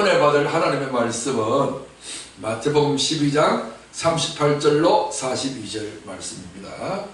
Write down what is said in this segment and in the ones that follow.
은혜 받을 하나님의 말씀은 마태복음 12장 38절로 42절 말씀입니다.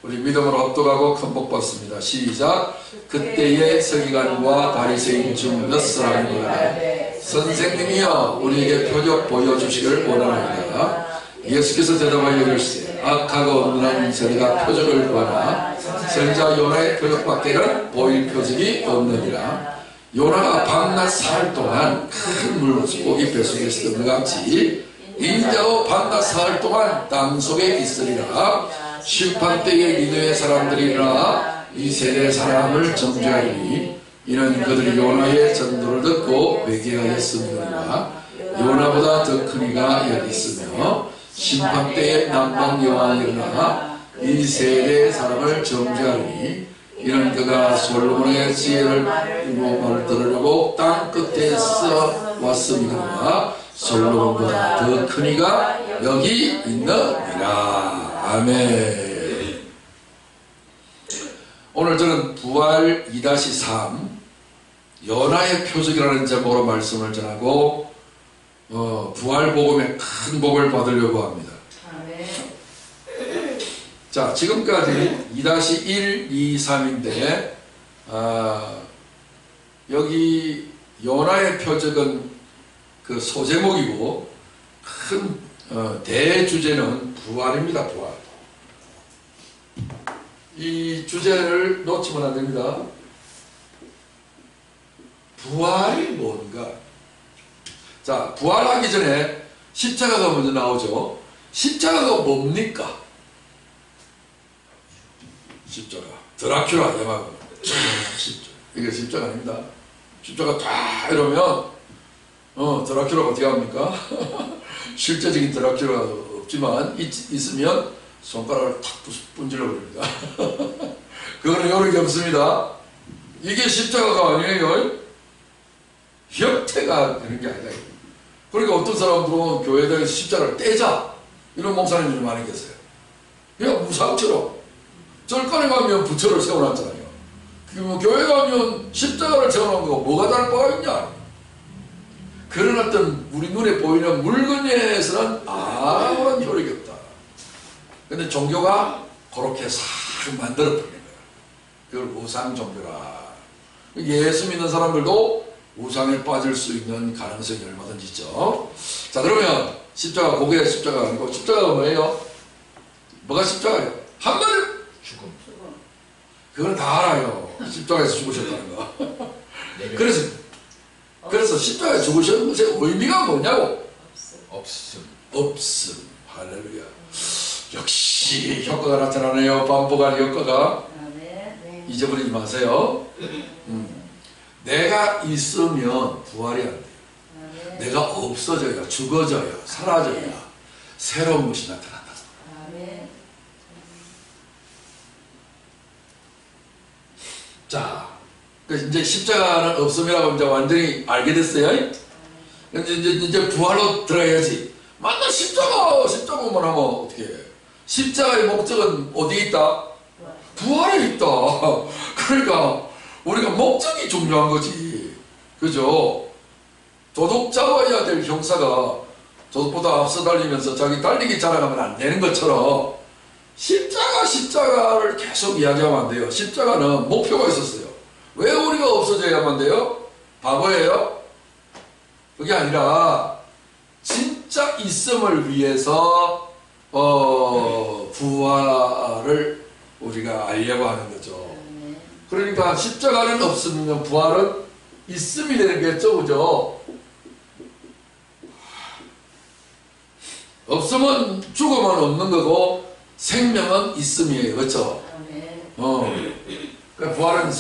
우리 믿음으로 합독하고 큰 복 받습니다. 시작. 그때의 서기관과 바리새인 중 몇 사람이 말하되 선생님이여 우리에게 표적 보여주시기를 원하나이다. 예수께서 대답하여 이르시되 악하고 없는 세대가 표적을 구하나 선지자 요나의 표적밖에는 보일 표적이 없느니라. 요나가 밤낮 사흘 동안 큰 물고기 뱃속에 있었던 것 같이 인자도 밤낮 사흘 동안 땅속에 있으리라. 심판때에 니느웨 사람들이 일어나 이 세대 사람을 정죄하리니 이는 그들이 요나의 전도를 듣고 회개하였음이니라. 요나보다 더 큰 이가 여기 있으며 심판때에 남방 여호와가 일어나 이 세대 사람을 정죄하리니 이는 그가 솔로몬의 지혜를 말을 들으려고 땅 끝에서 왔음이니라. 솔로몬보다 더 큰 이가 여기 있느니라. 아멘. 오늘 저는 부활 2-3 연하의 표적이라는 제목으로 말씀을 전하고 부활 복음의 큰 복을 받으려고 합니다. 자, 지금까지 2-1, 2, 3인데 여기 요나의 표적은 그 소제목이고 큰 대주제는 부활입니다. 부활. 이 주제를 놓치면 안 됩니다. 부활이 뭔가? 자, 부활하기 전에 십자가가 먼저 나오죠. 십자가가 뭡니까? 십자가. 드라큘라 영화. 이게 십자가 아닙니다. 십자가 다 이러면 드라큘라가 어떻게 합니까? 실제적인 드라큘라가 없지만 있으면 손가락을 탁 분질러 버립니다. 그거는 요령이 없습니다. 이게 십자가가 아니에요. 형태가 그런 게 아니다. 그러니까 어떤 사람들은 교회에다가 십자가를 떼자 이런 목사님들이 많이 계세요. 그냥 무상처럼 절간에 가면 부처를 세워놨잖아요. 교회 가면 십자가를 세워놓은 거 뭐가 다를 바가 있냐. 그런 어떤 우리 눈에 보이는 물건에서는 아무런 효력이 없다. 근데 종교가 그렇게 싹 만들어버린 거예요. 그걸 우상 종교라. 예수 믿는 사람들도 우상에 빠질 수 있는 가능성이 얼마든지 있죠. 자, 그러면 십자가, 고개 십자가 아니고 십자가가 뭐예요? 뭐가 십자가예요? 한마디로 죽음. 그건 다 알아요. 십자가에서 죽으셨다는 거. 그래서 십자가에 죽으셨는 것의 의미가 뭐냐고? 없음. 할렐루야. 역시 효과가 나타나네요. 반복할 효과가. 잊어버리지 마세요. 내가 있으면 부활이 안 돼요. 내가 없어져야, 죽어져야, 사라져야 새로운 것이 나타난다. 자, 이제 십자가는 없음이라고 이제 완전히 알게 됐어요. 이제 부활로 들어가야지. 만나 십자가만 하면 어떻게 해? 십자가의 목적은 어디에 있다? 부활에 있다. 그러니까 우리가 목적이 중요한 거지. 그죠? 도둑 잡아야 될 형사가 도둑보다 앞서 달리면서 자기 달리기 자랑하면 안 되는 것처럼 십자가를 계속 이야기하면 안 돼요. 십자가는 목표가 있었어요. 왜 우리가 없어져야만 돼요? 바보예요? 그게 아니라 진짜 있음을 위해서 부활을 우리가 알려고 하는 거죠. 그러니까 십자가는 없으면 부활은 있음이 되는 거겠죠. 그죠? 없으면 죽음은 없는 거고 생명은 있음이에요. 그렇죠? 그러니까 부활은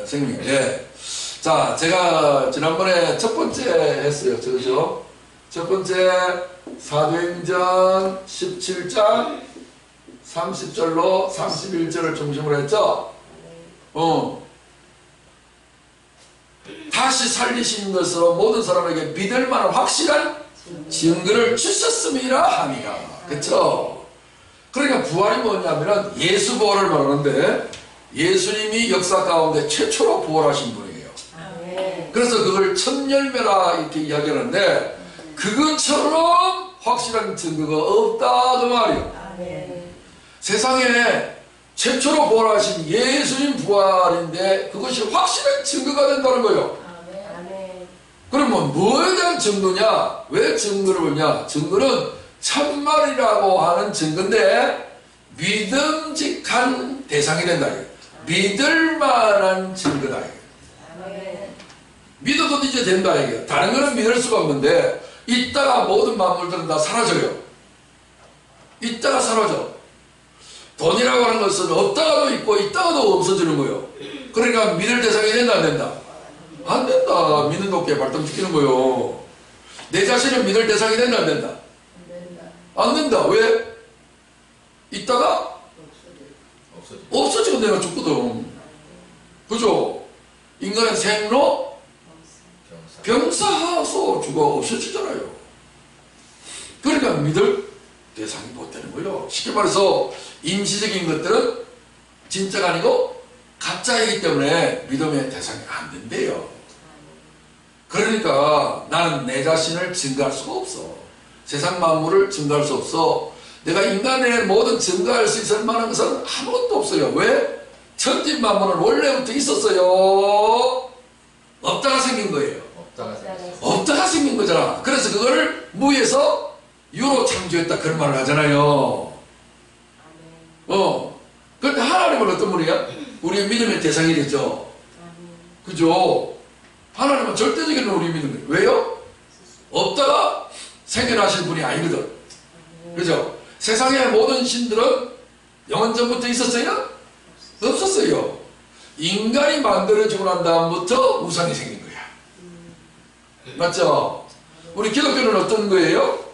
생명인데, 자, 제가 지난번에 첫 번째 했어요. 그죠? 첫 번째 사도행전 17장 30절로 31절을 중심으로 했죠? 다시 살리신 것으로 모든 사람에게 믿을 만한 확실한 증거를 주셨음이라 하니라. 그쵸? 그러니까 부활이 뭐냐면 예수 부활을 말하는데 예수님이 역사 가운데 최초로 부활하신 분이에요. 그래서 그걸 첫열매라 이렇게 이야기하는데 그것처럼 확실한 증거가 없다 그 말이에요. 세상에 최초로 부활하신 예수님 부활인데 그것이 확실한 증거가 된다는 거예요. 그러면 뭐에 대한 증거냐? 왜 증거를 보냐? 증거는 참말이라고 하는 증거인데 믿음직한 대상이 된다. 믿을 만한 증거다. 믿어도 이제 된다. 다른 거는 믿을 수가 없는데 이따가 모든 만물들은 다 사라져요. 이따가 사라져. 돈이라고 하는 것은 없다가도 있고 있다가도 없어지는 거예요. 그러니까 믿을 대상이 된다 안 된다? 안 된다. 믿는 도끼에 발등시키는 거예요. 내 자신을 믿을 대상이 된다 안 된다? 안 된다. 왜? 이따가 없어지고 내가 죽거든. 그죠? 인간은 생로 병사하소 죽어 없어지잖아요. 그러니까 믿을 대상이 못 되는 거예요. 쉽게 말해서 임시적인 것들은 진짜가 아니고 가짜이기 때문에 믿음의 대상이 안 된대요. 그러니까 나는 내 자신을 증거할 수가 없어. 세상 만물을 증거할 수 없어. 내가 인간의 모든 증거할 수 있을 만한 것은 아무것도 없어요. 왜? 천지 만물은 원래부터 있었어요. 없다가 생긴 거예요. 없다가 생긴 거잖아. 그래서 그거를 무에서 유로 창조했다 그런 말을 하잖아요. 그런데 하나님은 어떤 분이야? 우리의 믿음의 대상이 되죠. 그죠? 하나님은 절대적인 우리 믿음이에요. 왜요? 없다가 생겨나신 분이 아니거든. 그죠? 세상의 모든 신들은 영원 전부터 있었어요? 없었어요. 인간이 만들어지고 난 다음부터 우상이 생긴 거야. 맞죠? 우리 기독교는 어떤 거예요?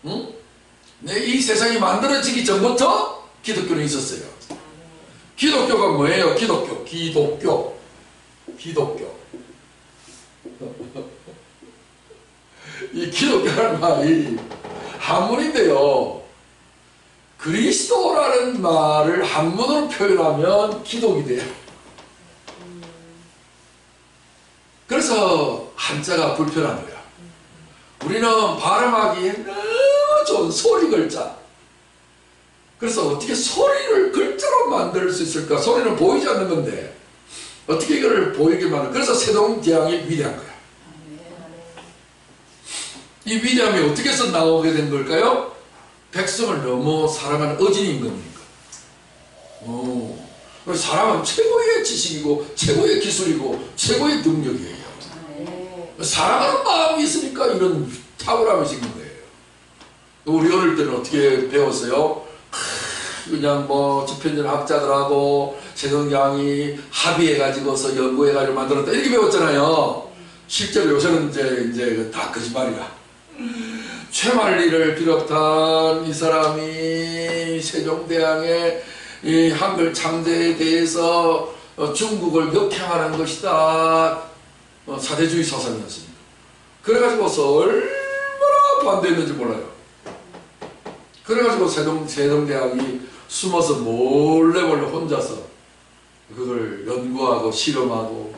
응? 이 세상이 만들어지기 전부터 기독교는 있었어요. 기독교가 뭐예요? 기독교. 이 기독교라는 말이 한문인데요. 그리스도라는 말을 한문으로 표현하면 기독이 돼요. 그래서 한자가 불편한 거야. 우리는 발음하기에 너무 좋은 소리 글자. 그래서 어떻게 소리를 글자로 만들 수 있을까? 소리는 보이지 않는 건데 어떻게 이걸 보이게 만들? 그래서 세종대왕이 위대한 거야. 이 위대함이 어떻게 해서 나오게 된 걸까요? 백성을 너무 사랑하는 어진인 겁니까? 사람은 최고의 지식이고 최고의 기술이고 최고의 능력이에요. 사랑하는 마음이 있으니까 이런 탁월함이 생긴 거예요. 우리 어릴 때는 어떻게 배웠어요? 그냥 뭐 집현전 학자들하고 세종대왕이 합의해가지고서 연구해가지고 만들었다 이렇게 배웠잖아요. 실제로 요새는 이제 다 거짓말이야. 최만리를 비롯한 이 사람이 세종대왕의 이 한글 창제에 대해서 중국을 역행하는 것이다. 사대주의 사상이었습니다. 그래가지고서 얼마나 반대했는지 몰라요. 그래가지고 세종대왕이 숨어서 몰래 혼자서 그걸 연구하고 실험하고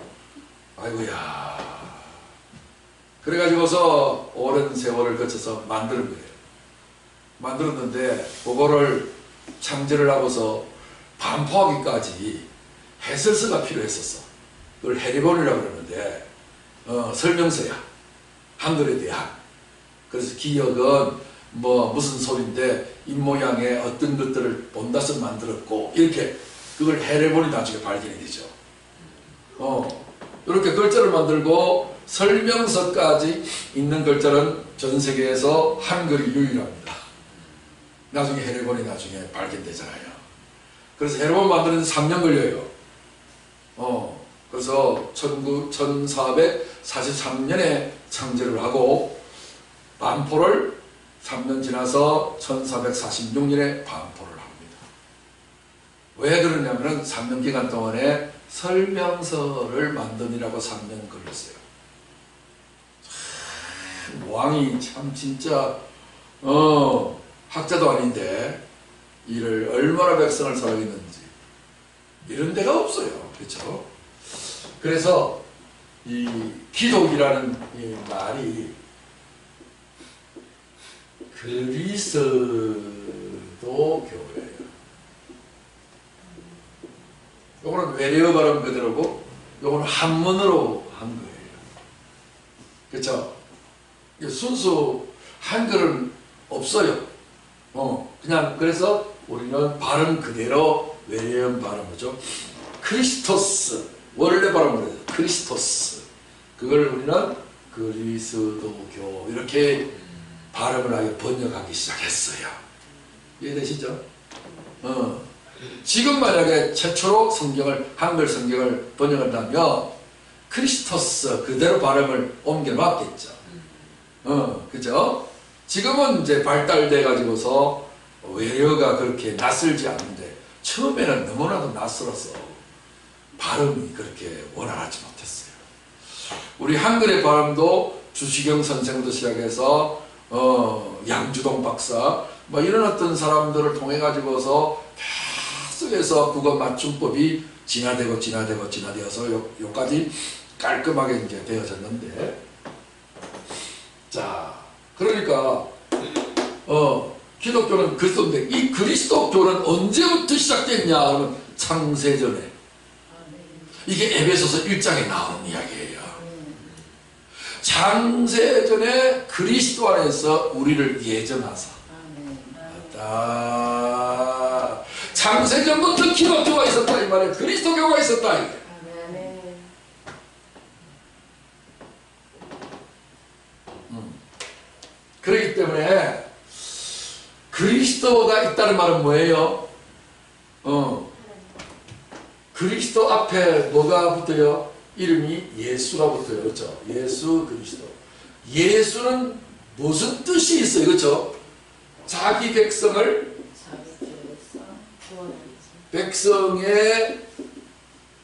아이고야. 그래가지고서 오랜 세월을 거쳐서 만드는 거예요. 만들었는데 그거를 창제를 하고서 반포하기까지 해설서가 필요했었어. 그걸 해리본이라고 그러는데 설명서야. 한글에 대한. 그래서 기억은 뭐 무슨 소리인데 입모양의 어떤 것들을 본다서 만들었고 이렇게 그걸 해리본이 나중에 발견이 되죠. 이렇게 글자를 만들고 설명서까지 있는 글자는 전 세계에서 한글이 유일합니다. 나중에 해리본이 나중에 발견되잖아요. 그래서 해리본 만드는 데 3년 걸려요. 그래서 1443년에 창제를 하고 반포를 3년 지나서 1446년에 반포를 합니다. 왜 그러냐면 3년 기간 동안에 설명서를 만드느라고 3년 걸렸어요. 왕이 참 진짜 학자도 아닌데 이를 얼마나 백성을 사랑했는지 이런 데가 없어요. 그렇죠? 그래서 이 기독이라는 이 말이 그리스도 교회예요. 요거는 외래어 발음 그대로고 요거는 한문으로 한 거예요. 그렇죠? 순수 한글은 없어요. 그냥 그래서 우리는 발음 그대로 외래어 발음이죠. 크리스토스 원래 발음으로 해요. 크리스토스 그걸 우리는 그리스도교 이렇게 발음을 아예 번역하기 시작했어요. 이해되시죠? 지금 만약에 최초로 성경을 한글 성경을 번역한다면 크리스토스 그대로 발음을 옮겨 놨겠죠. 그죠? 지금은 이제 발달돼 가지고서 외래어가 그렇게 낯설지 않은데 처음에는 너무나도 낯설어서 발음이 그렇게 원활하지 못했어요. 우리 한글의 발음도 주시경 선생부터 시작해서 양주동 박사 뭐 이런 어떤 사람들을 통해 가지고서 계속해서 국어 맞춤법이 진화되어서 요까지 깔끔하게 이제 되어졌는데, 자 그러니까 기독교는 그리스도인데 이 그리스도교는 언제부터 시작됐냐 하면 창세전에, 이게 에베소서 1장에 나오는 이야기예요. 창세전에 그리스도 안에서 우리를 예정하사, 창세전부터 기독교가 있었다 이 말이에요. 그리스도교가 있었다 이게. 그렇기 때문에 그리스도가 있다는 말은 뭐예요? 그리스도 앞에 뭐가 붙어요? 이름이 예수가 붙어요. 그렇죠? 예수 그리스도. 예수는 무슨 뜻이 있어요? 그렇죠? 자기 백성을 백성의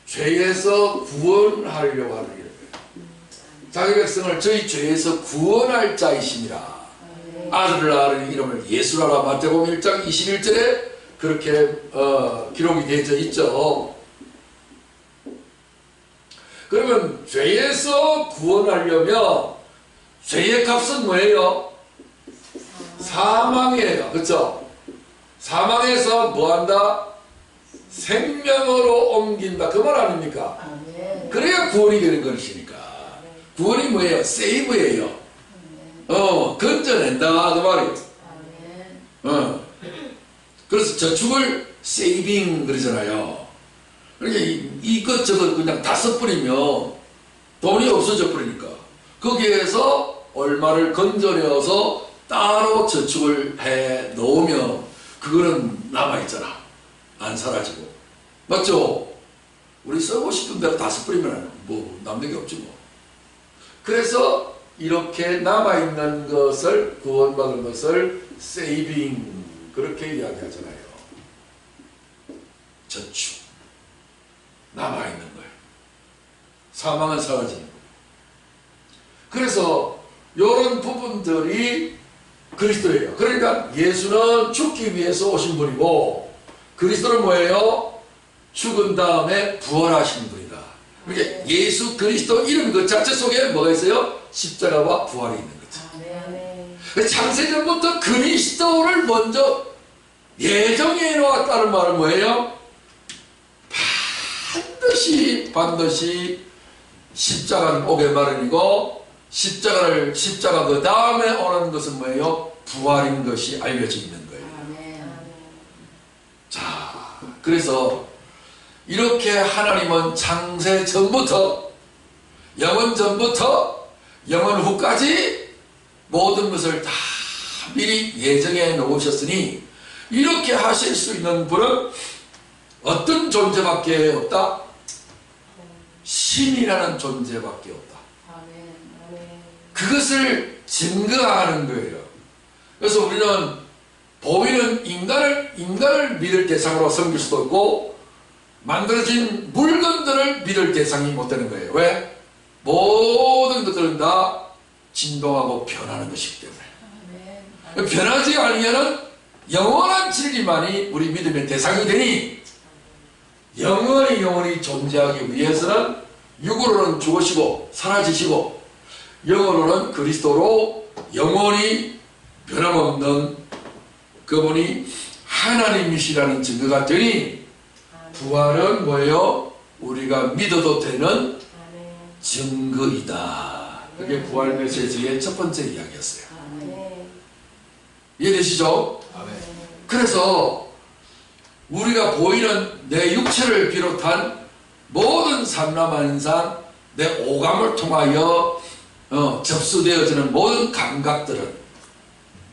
죄에서 구원하려고 하는 거예요. 자기 백성을 저희 죄에서 구원할 자이심이라. 아들을 낳으니 이름을 예수라라. 마태복음 1장 21절에 그렇게 기록이 되어 있죠. 그러면 죄에서 구원하려면 죄의 값은 뭐예요? 사망이에요. 그렇죠? 사망에서 뭐한다? 생명으로 옮긴다. 그 말 아닙니까? 그래야 구원이 되는 것이니까. 구원이 뭐예요? 세이브예요. 건져낸다 그 말이에요. 그래서 저축을 세이빙 그러잖아요. 그러니까 이것저것 그냥 다 써버리면 돈이 없어져 버리니까 거기에서 얼마를 건져내어서 따로 저축을 해 놓으면 그거는 남아있잖아. 안 사라지고. 맞죠? 우리 쓰고 싶은 대로 다 써버리면 뭐 남는 게 없지 뭐. 그래서 이렇게 남아있는 것을, 구원받은 것을 세이빙 그렇게 이야기하잖아요. 저축. 남아있는 거예요. 사망은 사라지는 거예요. 그래서 이런 부분들이 그리스도예요. 그러니까 예수는 죽기 위해서 오신 분이고 그리스도는 뭐예요? 죽은 다음에 부활하신 분이다. 그러니까 예수 그리스도 이름 그 자체 속에 뭐가 있어요? 십자가와 부활이 있는 거죠. 창세전부터 그리스도를 먼저 예정해 놓았다는 말은 뭐예요? 반드시 십자가는 오게 마련이고 십자가 그 다음에 오는 것은 뭐예요? 부활인 것이 알려져 있는 거예요. 자, 그래서 이렇게 하나님은 창세 전부터 영원 전부터 영원 후까지 모든 것을 다 미리 예정해 놓으셨으니 이렇게 하실 수 있는 분은 어떤 존재밖에 없다? 신이라는 존재밖에 없다. 그것을 증거하는 거예요. 그래서 우리는 보이는 인간을 믿을 대상으로 섬길 수도 있고 만들어진 물건들을 믿을 대상이 못 되는 거예요. 왜? 모든 것들은 다 진동하고 변하는 것이기 때문에. 변하지 않으면 영원한 진리만이 우리 믿음의 대상이 되니 영원히 존재하기 위해서는 육으로는 죽으시고 사라지시고 영으로는 그리스도로 영원히 변함없는 그분이 하나님이시라는 증거가 되니 부활은 뭐예요? 우리가 믿어도 되는 증거이다. 그게 부활 메시지의 첫 번째 이야기였어요. 이해되시죠? 그래서 우리가 보이는 내 육체를 비롯한 모든 삼라만상 내 오감을 통하여 접수되어지는 모든 감각들은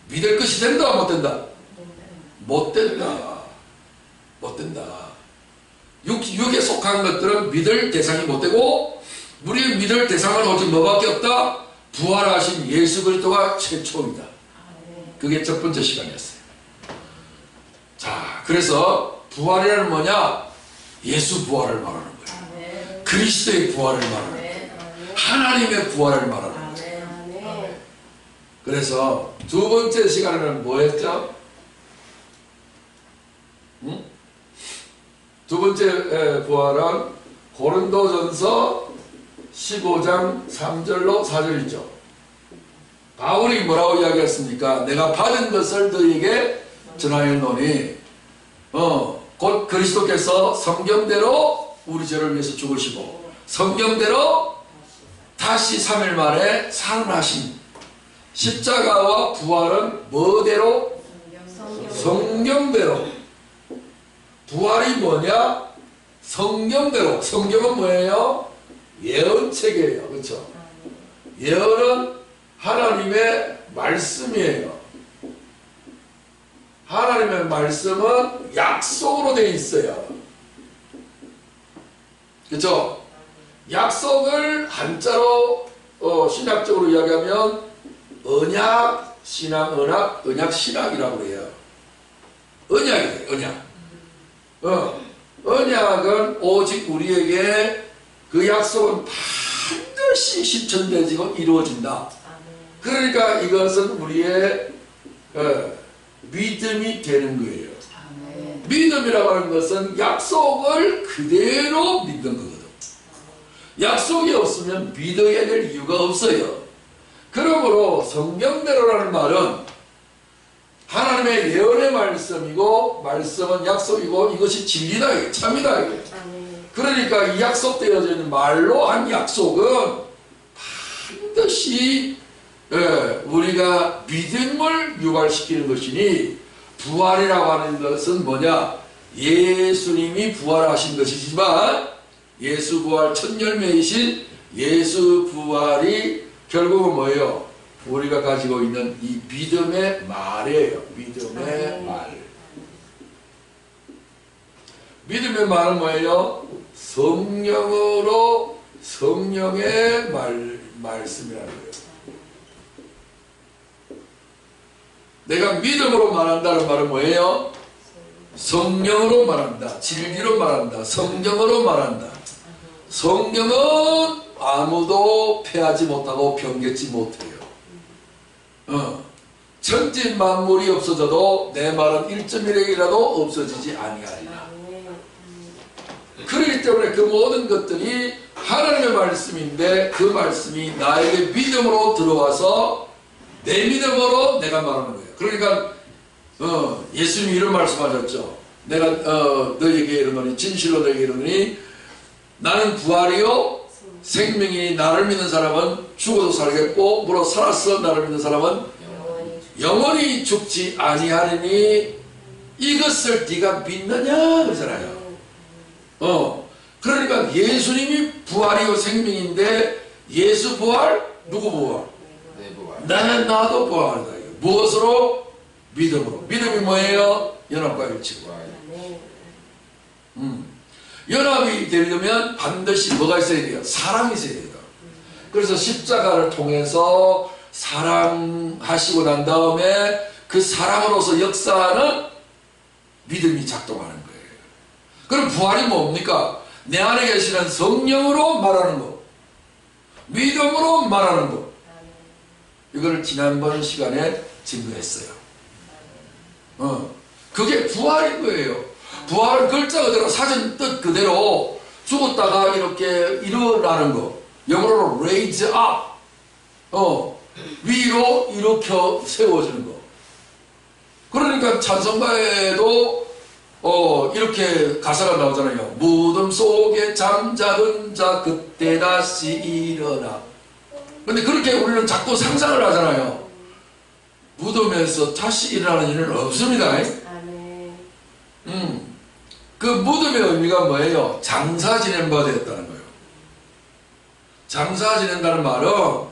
믿을 것이 된다 못 된다? 못 된다. 못 된다. 육에 속한 것들은 믿을 대상이 못 되고 우리의 믿을 대상은 오직 뭐밖에 없다? 부활하신 예수 그리스도가 최초입니다. 그게 첫 번째 시간이었어요. 자, 그래서 부활이라는 뭐냐? 예수 부활을 말하는 거예요. 그리스도의 부활을 말하는 거예요. 하나님의 부활을 말하는 거예요. 그래서 두 번째 시간에는 뭐였죠? 두 번째 부활은 고린도전서 15장 3절로 4절이죠. 바울이 뭐라고 이야기했습니까? 내가 받은 것을 너희에게 전하였노니 곧 그리스도께서 성경대로 우리 죄를 위해서 죽으시고 성경대로 다시 3일 만에 살아나신 십자가와 부활은 뭐대로? 성경대로. 부활이 뭐냐? 성경대로. 성경은 뭐예요? 예언책이에요. 그렇죠? 예언은 하나님의 말씀이에요. 하나님의 말씀은 약속으로 되어 있어요. 그렇죠? 약속을 한자로 신학적으로 이야기하면 언약, 신앙, 언약, 신학이라고 해요. 언약이에요. 언약. 언약은 오직 우리에게 그 약속은 반드시 실천되고 이루어진다. 그러니까 이것은 우리의 믿음이 되는 거예요. 믿음이라고 하는 것은 약속을 그대로 믿는 거거든. 약속이 없으면 믿어야 될 이유가 없어요. 그러므로 성경대로라는 말은 하나님의 예언의 말씀이고 말씀은 약속이고 이것이 진리다, 참이다. 그러니까 이 약속되어져 있는 말로 한 약속은 반드시 우리가 믿음을 유발시키는 것이니 부활이라고 하는 것은 뭐냐? 예수님이 부활하신 것이지만 예수 부활 첫 열매이신 예수 부활이 결국은 뭐예요? 우리가 가지고 있는 이 믿음의 말이에요. 믿음의 말. 믿음의 말은 뭐예요? 성령으로 성령의 말씀이라는 거예요. 내가 믿음으로 말한다는 말은 뭐예요? 성령으로 말한다. 진리로 말한다. 성경으로 말한다. 성경은 아무도 패하지 못하고 변개치 못해요. 천지 만물이 없어져도 내 말은 1.1핵이라도 없어지지 아니하리라. 그렇기 때문에 그 모든 것들이 하나님의 말씀인데 그 말씀이 나에게 믿음으로 들어와서 내 믿음으로 내가 말하는 거예요. 그러니까 예수님이 이런 말씀하셨죠. 내가 너에게 이르노니 진실로 너에게 이르노니 나는 부활이요 생명이 나를 믿는 사람은 죽어도 살겠고 물어 살았어 나를 믿는 사람은 영원히 죽지 아니하리니 이것을 네가 믿느냐 그러잖아요. 그러니까 예수님이 부활이요 생명인데 예수 부활 누구 부활? 나도 부활이다. 무엇으로? 믿음으로. 믿음이 뭐예요? 연합과 일치고. 연합이 되려면 반드시 뭐가 있어야 돼요? 사랑이 있어야 돼요. 그래서 십자가를 통해서 사랑하시고 난 다음에 그 사랑으로서 역사하는 믿음이 작동하는 거예요. 그럼 부활이 뭡니까? 내 안에 계시는 성령으로 말하는 것, 믿음으로 말하는 것. 이걸 지난번 시간에 증거했어요. 그게 부활인 거예요. 부활은 글자 그대로 사전 뜻 그대로 죽었다가 이렇게 일어나는 거. 영어로 raise up. 위로 일으켜 세워지는 거. 그러니까 찬송가에도 이렇게 가사가 나오잖아요. 무덤 속에 잠자던 자 그때 다시 일어나. 근데 그렇게 우리는 자꾸 상상을 하잖아요. 무덤에서 다시 일어나는 일은 없습니다. 그 무덤의 의미가 뭐예요? 장사 지낸 바 되었다는 거예요. 장사 지낸다는 말은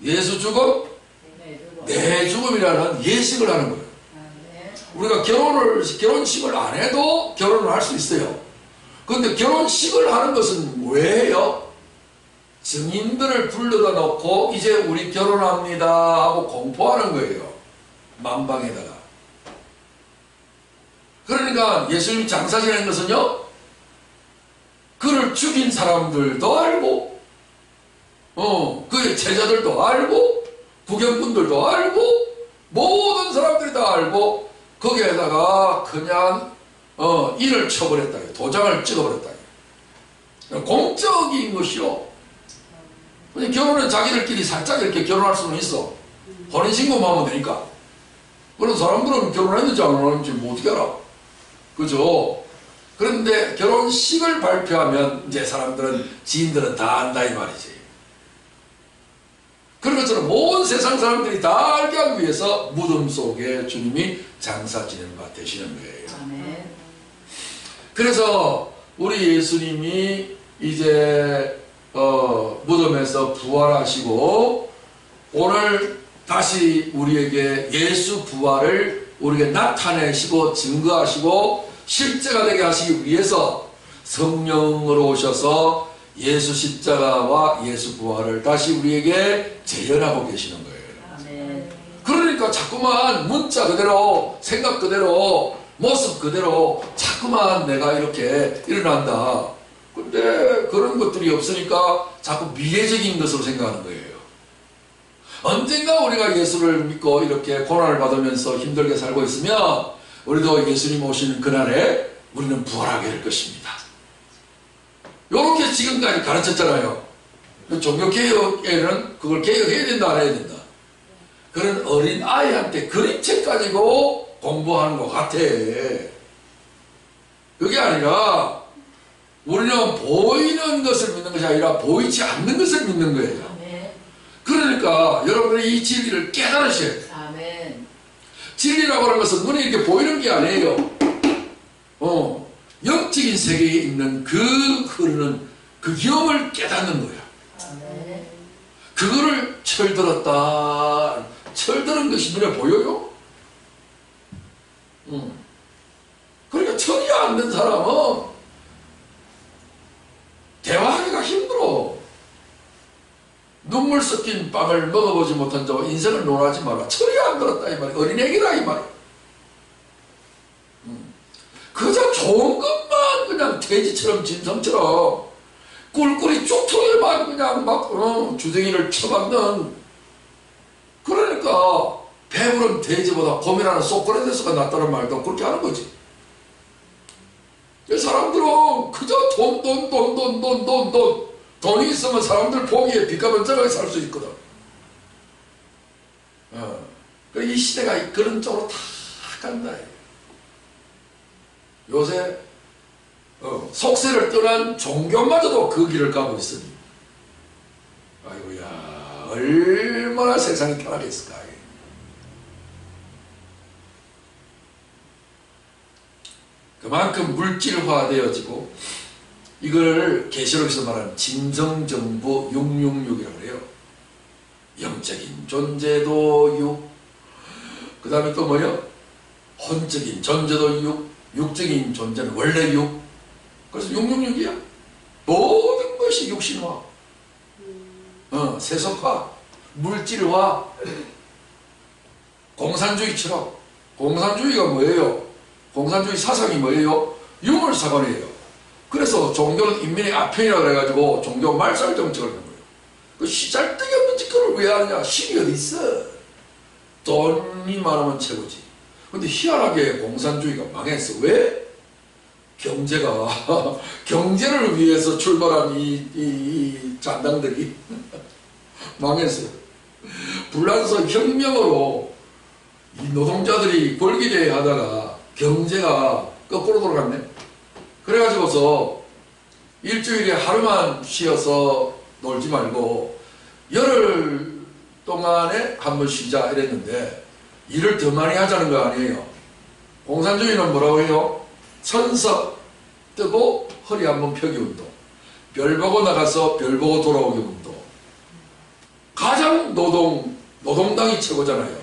예수 죽음, 내 죽음이라는 예식을 하는 거예요. 우리가 결혼식을 안 해도 결혼을 할 수 있어요. 그런데 결혼식을 하는 것은 왜 해요? 증인들을 불러다 놓고 이제 우리 결혼합니다 하고 공포하는 거예요. 만방에다가. 그러니까 예수님이 장사 지낸 것은요, 그를 죽인 사람들도 알고, 그의 제자들도 알고, 구경꾼들도 알고, 모든 사람들이 다 알고, 거기에다가 그냥 인을 쳐버렸다. 도장을 찍어버렸다. 공적인 것이요. 결혼은 자기들끼리 살짝 이렇게 결혼할 수는 있어. 혼인신고만 하면 되니까. 그런 사람들은 결혼했는지 안 했는지 뭐 어떻게 알아? 그죠? 그런데 결혼식을 발표하면 이제 사람들은, 지인들은 다 안다 이 말이지. 그런 것처럼 온 세상 사람들이 다 알게 하기 위해서 무덤 속에 주님이 장사 지내는 바 되시는 거예요. 아멘. 그래서 우리 예수님이 이제 무덤에서 부활하시고 오늘 다시 우리에게 예수 부활을 우리에게 나타내시고 증거하시고 실제가 되게 하시기 위해서 성령으로 오셔서 예수 십자가와 예수 부활을 다시 우리에게 재현하고 계시는 거예요. 아멘. 그러니까 자꾸만 문자 그대로, 생각 그대로, 모습 그대로 자꾸만 내가 이렇게 일어난다. 근데 그런 것들이 없으니까 자꾸 미래적인 것으로 생각하는 거예요. 언젠가 우리가 예수를 믿고 이렇게 고난을 받으면서 힘들게 살고 있으면 우리도 예수님 오시는 그날에 우리는 부활하게 될 것입니다. 이렇게 지금까지 가르쳤잖아요. 종교개혁에는 그걸 개혁해야 된다, 안 해야 된다. 그런 어린 아이한테 그림책 가지고 공부하는 것 같아. 그게 아니라 우리는 보이는 것을 믿는 것이 아니라 보이지 않는 것을 믿는 거예요. 그러니까 여러분이 이 진리를 깨달으셔야 돼요. 아멘. 진리라고 하는 것은 눈에 이렇게 보이는 게 아니에요. 영적인 세계에 있는 그 흐르는 그 영을 깨닫는 거야. 아멘. 그거를 철들었다. 철드는 것이 눈에 보여요? 그러니까 철이 안 든 사람은 대화하기가 힘들어. 눈물 섞인 빵을 먹어보지 못한 자와 인생을 논하지 마라. 철이 안 들었다 이 말이야. 어린애기라 이 말이야. 그저 좋은 것만 그냥 돼지처럼 짐승처럼 꿀꿀이 쭉퉁이만 그냥 막 주댕이를 쳐박는, 그러니까 배부른 돼지보다 고민하는 소크라테스가 낫다는 말도 그렇게 하는 거지. 사람들은 그저 돈이 있으면 사람들 보기에 빛가번쩍하게 살 수 있거든. 이 시대가 그런 쪽으로 다 간다. 요새 속세를 떠난 종교마저도 그 길을 가고 있으니 아이고야 얼마나 세상이 타락했을까. 그만큼 물질화되어지고, 이걸 계시록에서 말하는 진성정부 666이라고 그래요. 영적인 존재도 6, 그 다음에 또 뭐요? 혼적인 존재도 6, 육적인 존재는 원래 6. 그래서 666이야. 모든 것이 육신화, 세속화, 물질화, 공산주의처럼. 공산주의가 뭐예요? 공산주의 사상이 뭐예요? 유물사관이에요. 그래서 종교는 인민의 아편이라고 해가지고 종교 말살 정책을 하는 거예요. 그 시잘데기 없는 짓거리를 왜 하느냐? 신이 어디 있어? 돈이 많으면 최고지. 근데 희한하게 공산주의가 망했어. 왜? 경제가 경제를 위해서 출발한 이 잔당들이 망했어요. 불란서 혁명으로 이 노동자들이 골기대회 하다가 경제가 거꾸로 돌아갔네. 그래가지고서 일주일에 하루만 쉬어서 놀지 말고 열흘 동안에 한번 쉬자 이랬는데 일을 더 많이 하자는 거 아니에요. 공산주의는 뭐라고 해요? 천석 뜨고 허리 한번 펴기 운동, 별 보고 나가서 별 보고 돌아오기 운동. 가장 노동당이 최고잖아요.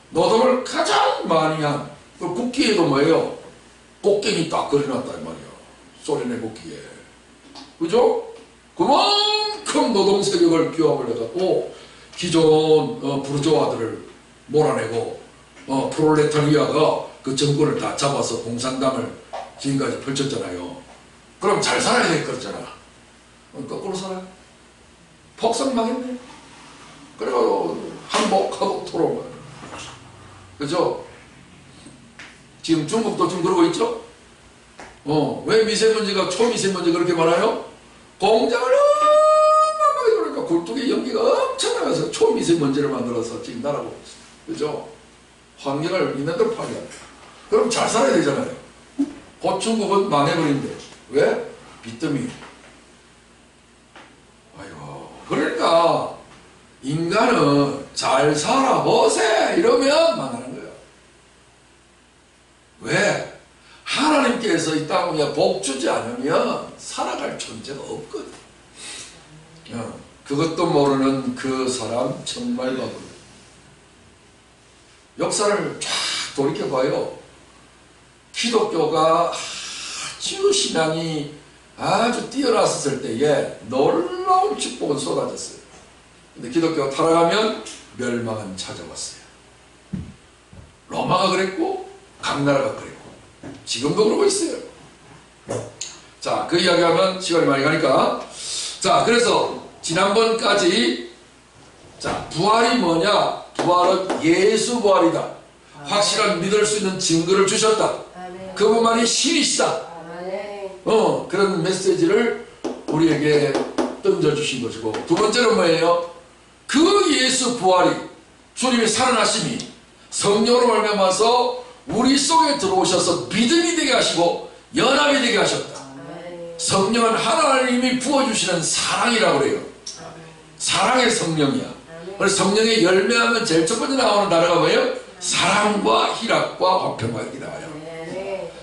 노동을 가장 많이 한 국기에도 뭐예요? 꽃갱이 딱 그려놨다 이 말이야. 소련의 국기에. 그죠? 그만큼 노동 세력을 규합을 해갖고 기존 부르주아들을 몰아내고 프롤레타리아가 그 정권을 다 잡아서 공산당을 지금까지 펼쳤잖아요. 그럼 잘 살아야 될 거잖아. 거꾸로 살아요. 폭삭 망했네. 그래가지고 한복하고 돌아온 거예요. 그죠? 지금 중국도 지금 그러고 있죠? 왜 미세먼지가 초미세먼지 그렇게 많아요? 공장을 엄청나게 그러니까 굴뚝에 연기가 엄청 나가서 초미세먼지를 만들어서 지금 날아가고 있어요. 그죠? 환경을 있는 대로 파괴한다. 그럼 잘 살아야 되잖아요. 곧 중국은 망해버린대. 왜? 빚더미. 아이고. 그러니까 인간은 잘 살아보세 이러면 망하는 거예요. 왜? 하나님께서 이 땅에 복 주지 않으면 살아갈 존재가 없거든. 그것도 모르는 그 사람 정말 바보예요. 역사를 쫙 돌이켜봐요. 기독교가 아주 신앙이 아주 뛰어났었을 때에 놀라운 축복은 쏟아졌어요. 근데 기독교가 타락하면 멸망은 찾아왔어요. 로마가 그랬고 각 나라가 그랬고 지금도 그러고 있어요. 자, 그 이야기하면 시간이 많이 가니까. 자, 그래서 지난번까지 자, 부활이 뭐냐? 부활은 예수 부활이다. 확실한 믿을 수 있는 증거를 주셨다. 그분만이 신이시다. 그런 메시지를 우리에게 던져주신 것이고, 두 번째는 뭐예요? 그 예수 부활이 주님의 살아나심이 성령으로 말미암아서 우리 속에 들어오셔서 믿음이 되게 하시고 연합이 되게 하셨다. 성령은 하나님이 부어주시는 사랑이라고 그래요. 사랑의 성령이야. 그래서 성령의 열매하면 제일 첫 번째 나오는 단어가 뭐예요? 사랑과 희락과 화평과 이렇게 나와요.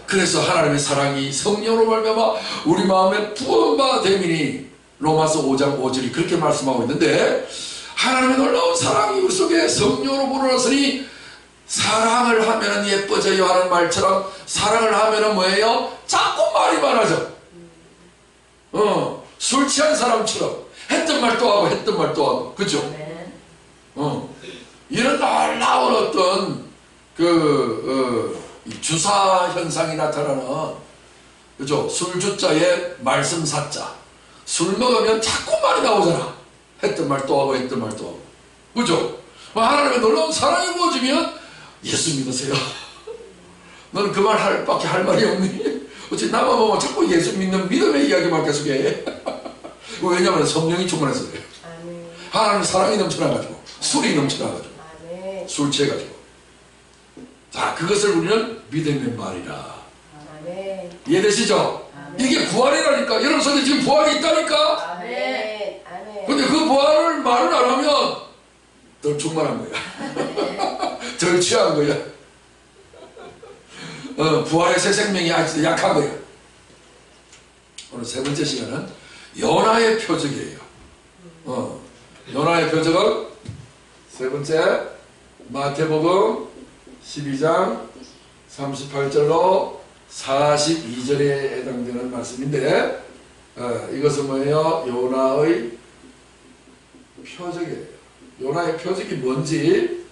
그래서 하나님의 사랑이 성령으로 말미암아 우리 마음에 부어바 되미니 로마서 5장 5절이 그렇게 말씀하고 있는데, 하나님의 놀라운 사랑이 우리 속에 성령으로 불어났으니 사랑을 하면 예뻐져요 하는 말처럼 사랑을 하면 뭐예요? 자꾸 말이 많아져. 술 취한 사람처럼 했던 말 또 하고 했던 말 또 하고. 그죠? 이런 놀라운 어떤 주사 현상이 나타나는, 그죠? 술주자에 말씀 사자. 술 먹으면 자꾸 말이 나오잖아. 했던 말 또 하고 했던 말 또 하고. 그죠? 하나님의 놀라운 사랑이 부어지면 예수 믿으세요. 너는 그 말 할 밖에 할 말이 없니? 어찌 나만 보면 자꾸 예수 믿는 믿음의 이야기만 계속해. 왜냐하면 성령이 충만해서 그래요. 하나님 사랑이 넘쳐나가지고 술이 넘쳐나가지고 술 취해가지고. 자, 그것을 우리는 믿음의 말이라. 이해되시죠? 이게 부활이라니까. 여러분 속에 지금 부활이 있다니까. 근데 그 부활을 말을 안 하면 덜 충만한 거야. 덜 취한 거야. 부활의 새 생명이 아직도 약한 거야. 오늘 세 번째 시간은 요나의 표적이에요. 요나의 표적은 세 번째 마태복음 12장 38절로 42절에 해당되는 말씀인데, 이것은 뭐예요? 요나의 표적이에요. 요나의 표적이 뭔지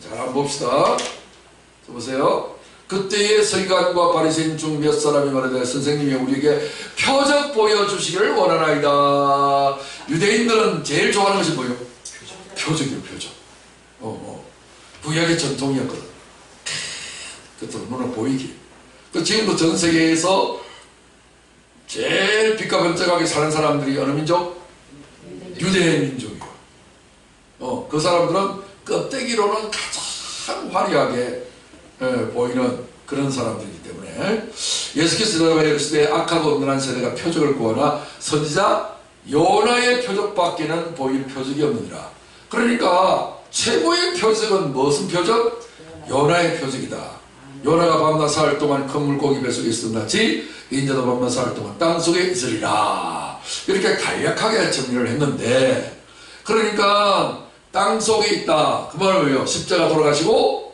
잘 한번 봅시다. 자, 보세요. 그때의 서기관과 바리새인 중 몇 사람이 말하되, 선생님이 우리에게 표적 보여주시기를 원하나이다. 유대인들은 제일 좋아하는 것이 뭐예요? 표적이요, 표적. 구약의 전통이었거든. 그것도 눈에 보이기. 그 지금도 전 세계에서 제일 빛과 번쩍하게 사는 사람들이 어느 민족? 유대 민족이요. 그 사람들은 껍데기로는 가장 화려하게 보이는 그런 사람들이기 때문에 예수께서 이르시되 악하고 음란한 세대가 표적을 구하나 선지자 요나의 표적밖에는 보일 표적이 없느니라. 그러니까 최고의 표적은 무슨 표적? 요나의 표적이다. 요나가 밤낮 사흘 동안 큰 물고기 뱃속에 있었던 같이 인자도 밤낮 사흘 동안 땅속에 있으리라. 이렇게 간략하게 정리를 했는데, 그러니까 땅속에 있다. 그 말은 뭐예요? 십자가 돌아가시고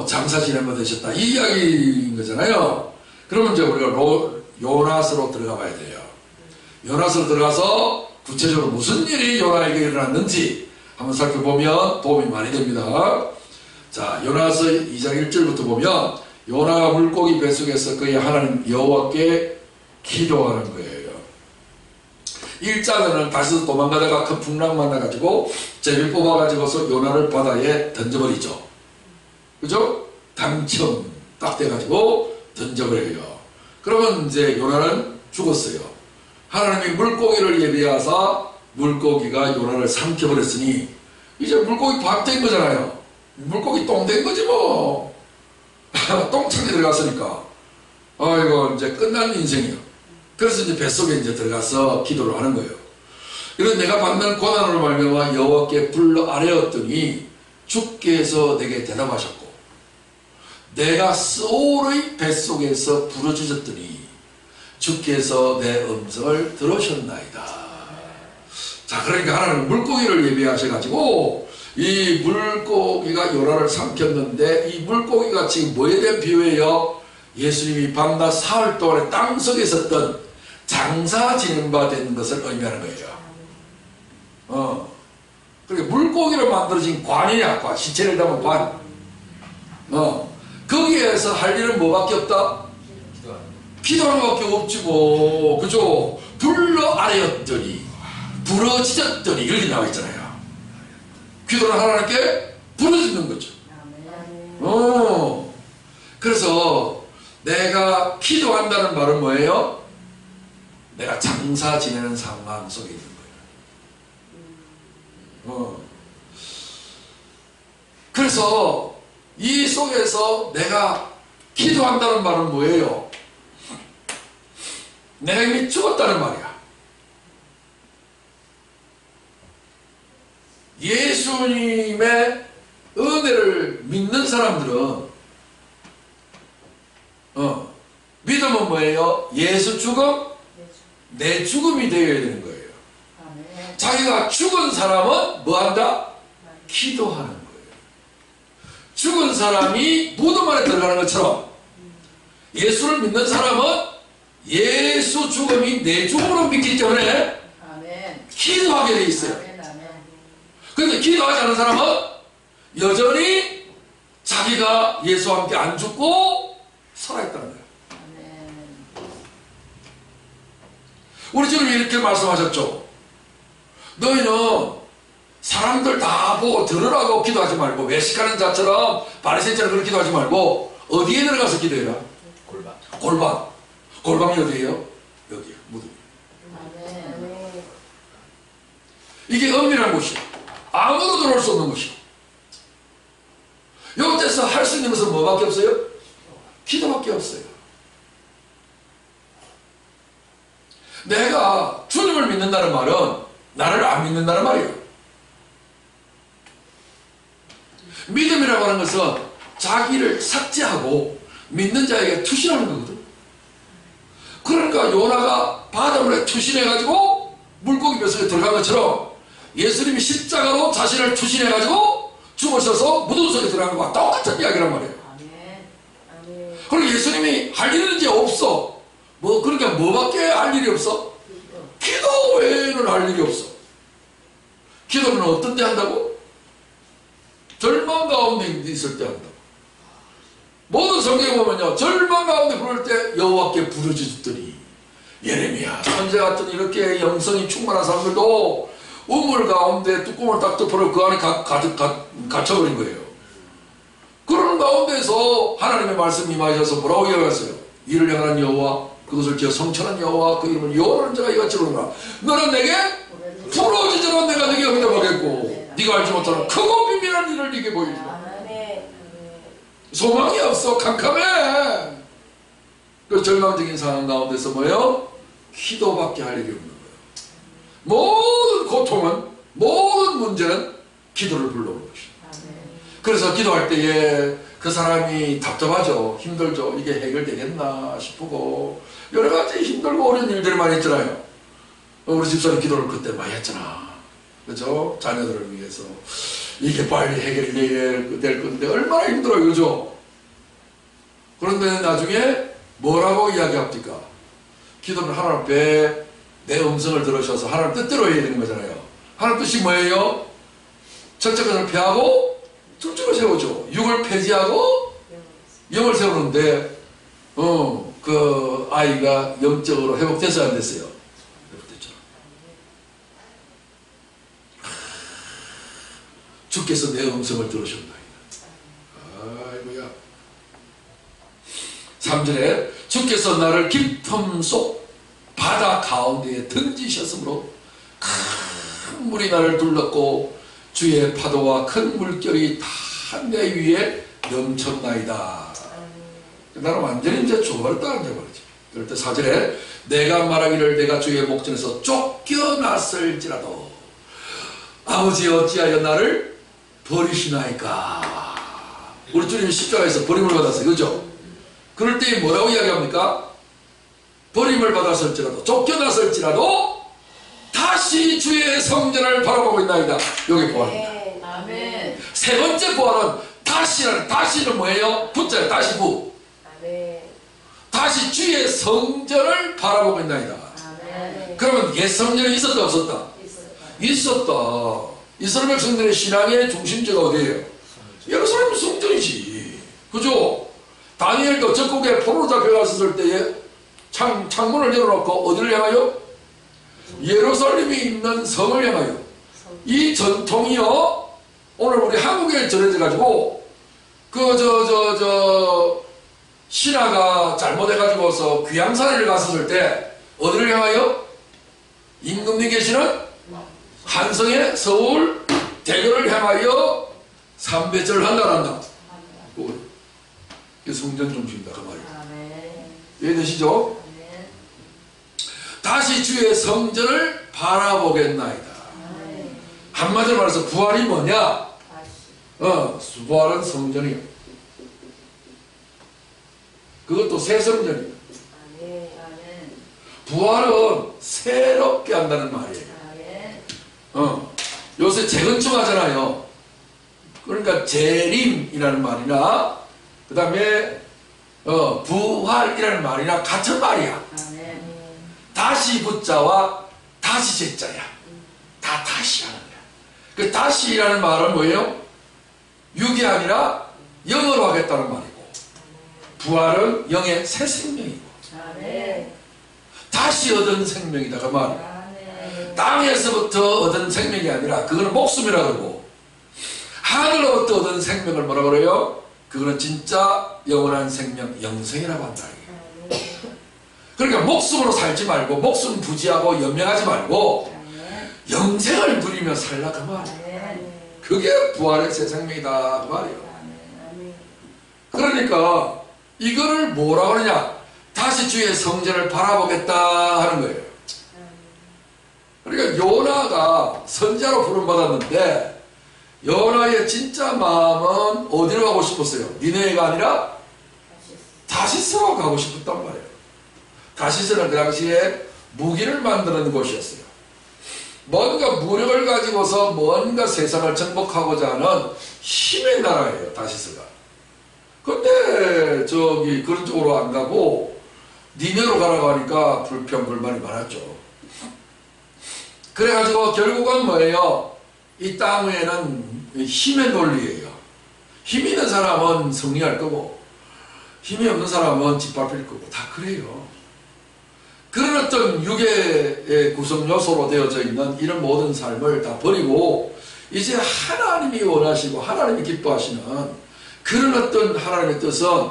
장사 지내면 되셨다, 이 이야기인 거잖아요. 그러면 이제 우리가 요나서로 들어가 봐야 돼요. 요나서로 들어가서 구체적으로 무슨 일이 요나에게 일어났는지 한번 살펴보면 도움이 많이 됩니다. 자, 요나서 2장 1절부터 보면 요나가 물고기 뱃속에서 그의 하나님 여호와께 기도하는 거예요. 1장에는 다시 도망가다가 큰 풍랑 만나가지고 제비 뽑아가지고서 요나를 바다에 던져버리죠. 그죠? 당첨 딱 돼가지고 던져버려요. 그러면 이제 요나는 죽었어요. 하나님이 물고기를 예비하사 물고기가 요나를 삼켜버렸으니 이제 물고기 밥 된 거잖아요. 물고기 똥 된 거지 뭐. 똥창에 들어갔으니까 이거 이제 끝난 인생이요. 그래서 이제 뱃속에 이제 들어가서 기도를 하는 거예요. 이런 내가 받는 고난으로 말미암아 여호와께 불러 아뢰었더니 주께서 내게 대답하셨고 내가 소울의 뱃속에서 부르짖었더니 주께서 내 음성을 들으셨나이다. 자, 그러니까 하나님 물고기를 예비하셔가지고 이 물고기가 요나를 삼켰는데, 이 물고기가 지금 뭐에 대한 비유예요? 예수님이 밤낮 사흘 동안에 땅속에 있었던 장사 지낸 바 된 것을 의미하는 거예요. 그러니까 물고기로 만들어진 관이냐, 관. 시체를 담은 관. 거기에서 할 일은 뭐밖에 없다? 기도하는 것밖에 없지 뭐. 그죠? 불러 아뢰었더니, 부르짖었더니, 이렇게 나와 있잖아요. 기도는 하나님께 부르짖는 거죠. 그래서 내가 기도한다는 말은 뭐예요? 내가 장사 지내는 상황 속에 있는 거예요. 그래서 이 속에서 내가 기도한다는 말은 뭐예요? 내가 이미 죽었다는 말이야. 예수님의 은혜를 믿는 사람들은 믿음은 뭐예요? 예수 죽음? 내 죽음이 되어야 되는 거예요. 자기가 죽은 사람은 뭐한다? 기도하는 거예요. 죽은 사람이 무덤 안에 들어가는 것처럼 예수를 믿는 사람은 예수 죽음이 내 죽음으로 믿기 때문에 기도하게 돼 있어요. 그런데 기도하지 않은 사람은 여전히 자기가 예수와 함께 안 죽고 살아있다는 거예요. 우리 주님이 이렇게 말씀하셨죠. 너희는 사람들 다 보고 들으라고 기도하지 말고 외식하는 자처럼 바리새인처럼 그렇게 기도하지 말고 어디에 들어가서 기도해라? 골방. 골방이 어디예요? 여기요. 무덤. 이게 은밀한 곳이야. 아무도 들어올 수 없는 곳이야. 여기서 할 수 있는 것은 뭐밖에 없어요? 기도밖에 없어요. 내가 주님을 믿는다는 말은 나를 안 믿는다는 말이에요. 믿음이라고 하는 것은 자기를 삭제하고 믿는 자에게 투신하는 거거든. 그러니까 요나가 바닷물에 투신해가지고 물고기 뱃속에 들어간 것처럼 예수님이 십자가로 자신을 투신해가지고 죽으셔서 무덤 속에 들어간 것과 똑같은 이야기란 말이에요. 그리고 예수님이 할 일은 이제 없어. 그러니까 뭐밖에 할 일이 없어? 기도 외에는 할 일이 없어. 기도는 어떤 데 한다고? 절망 가운데 있을 때 한다고. 모든 성경에 보면요, 절망 가운데 부를 때 여호와께 부르짖더니, 예레미야 선지 같은 이렇게 영성이 충만한 사람들도 우물 가운데 뚜껑을 딱 덮어놓고 그 안에 갇혀버린 거예요. 그러는 가운데서 하나님의 말씀이 임하셔서 뭐라고 이야기했어요? 이를 향하는 여호와 그것을 지어 성천한 여호와 그 이름은 여호와라는 자가 이같이 이르노라. 너는 내게 부러지지만 내가 네게 응답하겠고 네가 알지 못하는 크고 비밀한 일을 네게 보이리라. 소망이 없어. 캄캄해. 그 절망적인 상황 가운데서 뭐예요? 기도밖에 할 일이 없는 거예요. 모든 고통은, 모든 문제는 기도를 불러오는 것이다. 그래서 기도할 때에 그 사람이 답답하죠. 힘들죠. 이게 해결되겠나 싶고 여러 가지 힘들고 어려운 일들이 많이 있잖아요. 우리 집사님 기도를 그때 많이 했잖아. 그죠? 자녀들을 위해서 이게 빨리 해결이 될 건데 얼마나 힘들어요. 그죠? 그런데 나중에 뭐라고 이야기합니까? 기도는 하나님 앞에 내 음성을 들으셔서 하나님 뜻대로 해야 되는 거잖아요. 하나님 뜻이 뭐예요? 첫째 것을 폐하고 둘째로 세우죠. 육을 폐지하고 영을 세우는데 그 아이가 영적으로 회복됐어요? 안 됐어요? 회복됐죠. 주께서 내 음성을 들으셨나이다. 아이고야. 3절에 주께서 나를 깊음 속 바다 가운데에 던지셨으므로 큰 물이 나를 둘렀고 주의 파도와 큰 물결이 다 내 위에 넘쳤나이다. 나는 완전히 이제 죽어버렸다 이제 말이지. 그럴 때 4절에 내가 말하기를 내가 주의 목전에서 쫓겨났을지라도 아버지 어찌하여 나를 버리시나이까. 우리 주님 십자가에서 버림을 받았어요. 그죠? 그럴 때 뭐라고 이야기합니까? 버림을 받았을지라도 쫓겨났을지라도 다시 주의 성전을 바라보고 있나이다. 여기 부활입니다. 아멘. 세 번째 부활은 다시는 뭐예요? 붙자요. 다시 부. 아멘. 다시 주의 성전을 바라보고 있나이다. 아멘. 그러면 옛 성전이 있었다 없었다? 있었다. 이스라엘 백성들의 신앙의 중심지가 어디예요? 예루살렘 성전이지. 그죠? 다니엘도 적국에 포로로 잡혀갔을 때에 창문을 열어놓고 어디를 향하여? 예루살렘이 있는 성을 향하여. 이 전통이요 오늘 우리 한국에 전해져가지고 신하가 잘못해가지고서 귀양산을 갔었을 때 어디를 향하여? 임금님 계시는 한성의 서울 대교를 향하여 삼배절을 한다 안 한다? 이게 성전 중심이다 그 말이에요. 이해되시죠? 다시 주의 성전을 바라보겠나이다. 한마디로 말해서 부활이 뭐냐? 부활은 성전이요. 그것도 새 성전이요. 부활은 새롭게 한다는 말이에요. 요새 재건축 하잖아요. 그러니까 재림이라는 말이나 그 다음에 부활이라는 말이나 같은 말이야. 다시 붙자와 다시 제자야. 다 다시 하는 거야. 그 다시라는 말은 뭐예요? 육이 아니라 영으로 하겠다는 말이고 부활은 영의 새 생명이고 다시 얻은 생명이다 그 말이야. 땅에서부터 얻은 생명이 아니라 그거는 목숨이라 그러고 하늘로부터 얻은 생명을 뭐라 그래요? 그거는 진짜 영원한 생명 영생이라고 한다. 그러니까 목숨으로 살지 말고 목숨 부지하고 연명하지 말고 영생을 누리며 살라 그 말이야. 그게 부활의 새 생명이다 그 말이야. 그러니까 이거를 뭐라 그러냐? 다시 주의 성전을 바라보겠다 하는 거예요. 그러니까 요나가 선지자로 부름받았는데 요나의 진짜 마음은 어디로 가고 싶었어요? 니네가 아니라 다시스로 가고 싶었단 말이에요. 다시스는 그 당시에 무기를 만드는 곳이었어요. 뭔가 무력을 가지고서 뭔가 세상을 정복하고자 하는 힘의 나라예요. 다시스가. 근데 그런 쪽으로 안 가고 니네로 가라고 하니까 불평불만이 많았죠. 그래가지고 결국은 뭐예요? 이 땅 위에는 힘의 논리예요. 힘 있는 사람은 승리할 거고 힘이 없는 사람은 짓밟힐 거고 다 그래요. 그런 어떤 육의 구성 요소로 되어져 있는 이런 모든 삶을 다 버리고 이제 하나님이 원하시고 하나님이 기뻐하시는 그런 어떤 하나님의 뜻은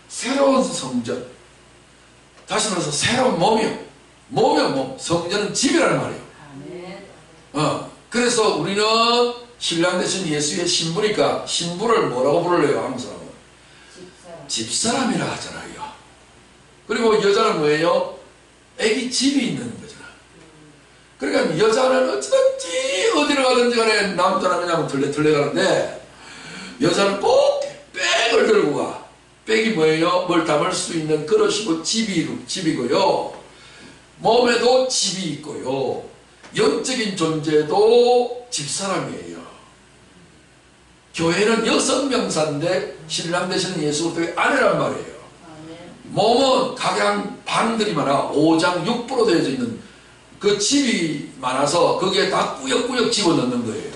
새로운 성전, 다시 말해서 새로운 몸이요. 몸. 성전은 집이라는 말이에요. 그래서 우리는 신랑 되신 예수의 신부니까 신부를 뭐라고 부르래요? 한국 사람은 집사람이라 하잖아요. 그리고 여자는 뭐예요? 애기 집이 있는 거잖아. 그러니까 여자는 어찌든지 어디를 가든지 간에 남자는 그냥 털레 가는데 여자는 꼭 백을 들고 가. 백이 뭐예요? 뭘 담을 수 있는 그릇이고 집이고요. 몸에도 집이 있고요. 영적인 존재도 집사람이에요. 교회는 6명사인데 신랑 되시는 예수 그리스도의 아내란 말이에요. 몸은 각양 방들이 많아 5장 6부로 되어져 있는 그 집이 많아서 거기에 다 꾸역꾸역 집어넣는 거예요.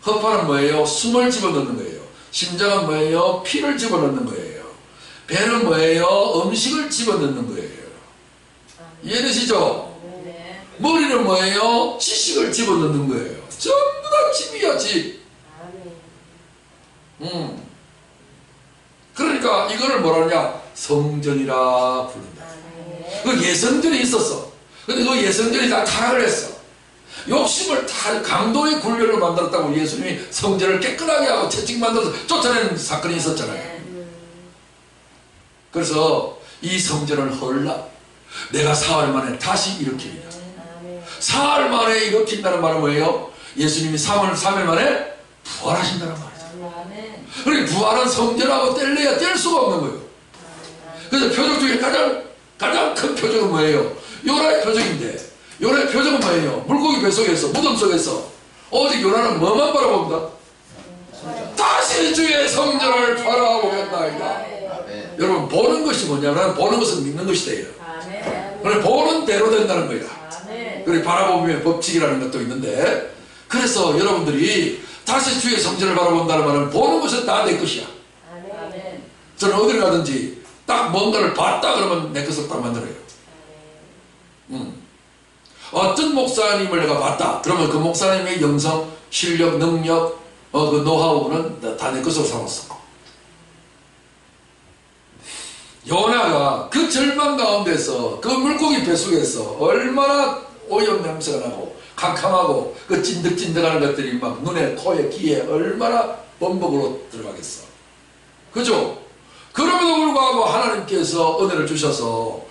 허파는 뭐예요? 숨을 집어넣는 거예요. 심장은 뭐예요? 피를 집어넣는 거예요. 배는 뭐예요? 음식을 집어넣는 거예요. 이해되시죠? 머리는 뭐예요? 지식을 집어넣는 거예요. 전부 다 집이야, 집. 그러니까 이거를 뭐라 하냐? 성전이라 부른다. 그 예성전이 있었어. 근데 그 예성전이 다 타락을 했어. 욕심을 다 강도의 굴레를 만들었다고 예수님이 성전을 깨끗하게 하고 채찍 만들어서 쫓아내는 사건이 있었잖아요. 그래서 이 성전을 헐라 내가 사흘 만에 다시 일으키리라. 사흘 만에 일으킨다는 말은 뭐예요? 예수님이 3일 만에 부활하신다는 말이죠. 그러니까 부활은 성전하고 뗄래야 뗄 수가 없는 거예요. 그래서 표적 중에 가장 큰 표적은 뭐예요? 요나의 표적인데, 요나의 표적은 뭐예요? 물고기 뱃속에서, 무덤 속에서 오직 요나는 뭐만 바라봅니다? 다시 주의 성전을 바라보겠나이다. 여러분, 보는 것이 뭐냐면 보는 것은 믿는 것이 돼요. 그래, 보는 대로 된다는 거야. 그래, 바라보면 법칙이라는 것도 있는데, 그래서 여러분들이 다시 주의 성전을 바라본다는 말은 보는 것은 다 내 것이야. 저는 어디를 가든지 딱 뭔가를 봤다 그러면 내 것을 딱 만들어요. 어떤 목사님을 내가 봤다 그러면 그 목사님의 영성, 실력, 능력, 그 노하우는 다 내 것으로 삼았어. 요나가 그 절망 가운데서 그 물고기 뱃속에서 얼마나 오염 냄새가 나고 캄캄하고 그 찐득찐득하는 것들이 막 눈에, 코에, 귀에 얼마나 범벅으로 들어가겠어. 그죠? 그럼에도 불구하고 하나님께서 은혜를 주셔서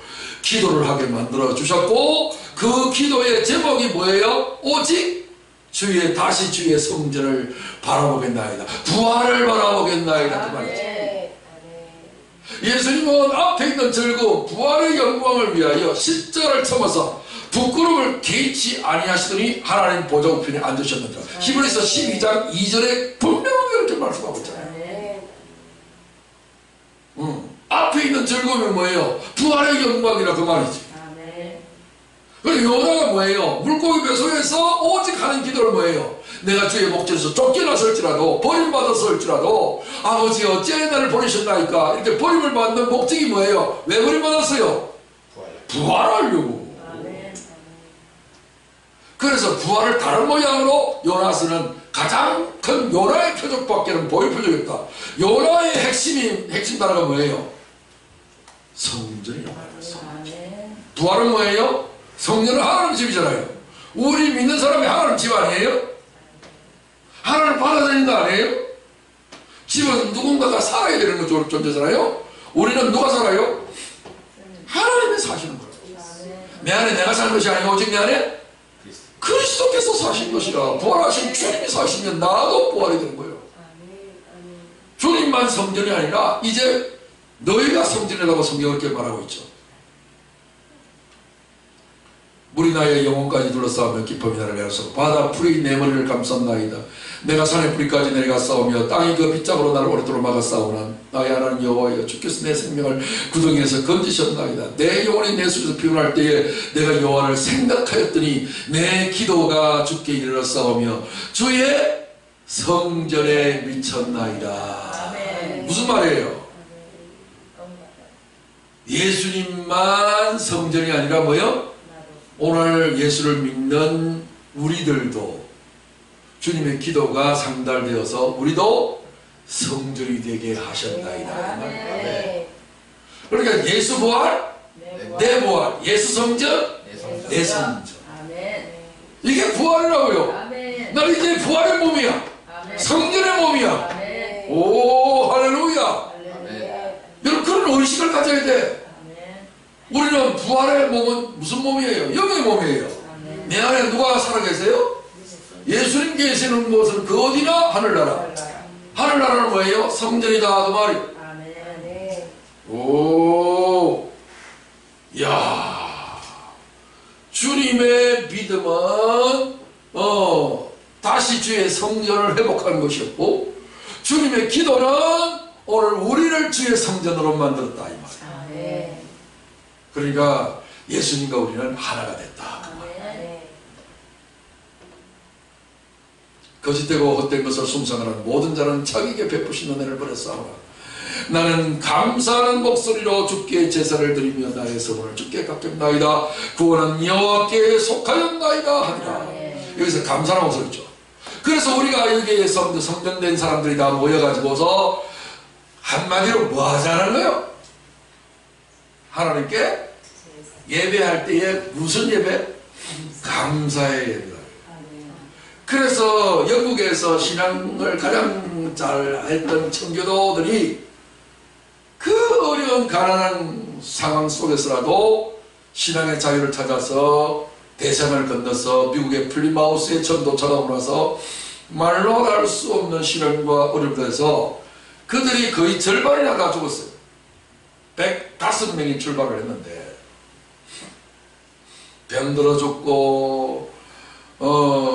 기도를 하게 만들어 주셨고, 그 기도의 제목이 뭐예요? 오직 다시 주의 성전을 바라보겠나이다. 부활을 바라보겠나이다. 그 말이죠. 예수님은 앞에 있는 즐거움, 부활의 영광을 위하여 십자가를 참아서 부끄러움을 개의치 아니하시더니 하나님 보좌 우편에 앉으셨느니라. 히브리서 12장 2절에 분명하게 이렇게 말씀하고 있잖아요. 앞에 있는 즐거움이 뭐예요? 부활의 영광이라 그 말이지. 그리고 요나가 뭐예요? 물고기 뱃속에서 오직 하는 기도를 뭐예요? 내가 주의 목전에서 쫓겨났을지라도 버림받았을지라도 아버지 어찌하여 나를 버리셨나이까. 이렇게 버림을 받는 목적이 뭐예요? 왜 버림받았어요? 부활하려고. 그래서 부활을 다른 모양으로 요나서는 가장 큰 요나의 표적밖에는 보일 표적이 없다. 요나의 핵심 단어가 뭐예요? 성전이라고 말했어. 부활은 뭐예요? 성전은 하나님 집이잖아요. 우리 믿는 사람이 하나님 집 아니에요? 하나님을 받아들이는 거 아니에요? 집은 누군가가 살아야 되는 존재잖아요. 우리는 누가 살아요? 하나님이 사시는 거예요. 내 안에 내가 사는 것이 아니고 오직 내 안에 그리스도께서 사신 것이라. 부활하신 주님이 사시면 나도 부활이 되는 거예요. 주님만 성전이 아니라 이제 너희가 성전이라고 성경을 이렇게 말하고 있죠. 물이 나의 영혼까지 둘러싸우며 깊음이 나를 내려서 바다 풀이 내 머리를 감쌌나이다. 내가 산의 뿌리까지 내려가 싸우며 땅이 그 빗장으로 나를 오랫도록 막아 싸우나 나의 하나님 여호와여 주께서 내 생명을 구덩이에서 건지셨나이다. 내 영혼이 내 속에서 피곤할 때에 내가 여호와를 생각하였더니 내 기도가 주께 이르러 싸우며 주의 성전에 미쳤나이다. 무슨 말이에요? 예수님만 성전이 아니라 뭐요? 오늘 예수를 믿는 우리들도 주님의 기도가 상달되어서 우리도 성전이 되게 하셨나이다. 네. 그러니까 예수 부활, 내 부활, 예수 성전, 내 내 성전. 아멘. 이게 부활이라고요. 아멘. 나는 이제 부활의 몸이야. 아멘. 성전의 몸이야. 아멘. 오, 할렐루야. 할렐루야. 여러분 그런 의식을 가져야 돼. 아멘. 우리는 부활의 몸은 무슨 몸이에요? 영의 몸이에요. 아멘. 내 안에 누가 살아계세요? 예수님 계시는 곳은 그 어디나? 하늘나라. 하늘나라는 뭐예요? 성전이다 그 말이에요. 아멘. 오, 야, 주님의 믿음은 다시 주의 성전을 회복하는 것이었고, 주님의 기도는 오늘 우리를 주의 성전으로 만들었다 이 말이에요. 아멘. 그러니까 예수님과 우리는 하나가 됐다. 아멘. 거짓되고 헛된 것을 숭상하는 모든 자는 자기에게 베푸신 은혜를 버렸사오나 나는 감사하는 목소리로 주께 제사를 드리며 나의 소원을 주께 갚겠나이다. 구원은 여호와께 속하였나이다 하니라. 아멘. 여기서 감사하는 목소리죠. 그래서 우리가 여기에 성전된 사람들이 다 모여가지고서 한마디로 뭐 하자는 거예요? 하나님께 예배할 때에 무슨 예배? 감사의 예배다. 그래서 영국에서 신앙을 가장 잘 했던 청교도들이 그 어려운 가난한 상황 속에서라도 신앙의 자유를 찾아서 대서양을 건너서 미국의 플리마우스에 전도차가 오면서 말로 할 수 없는 시련과 어려움에서 그들이 거의 절반이나 다 죽었어요. 105명이 출발을 했는데 병들어 죽고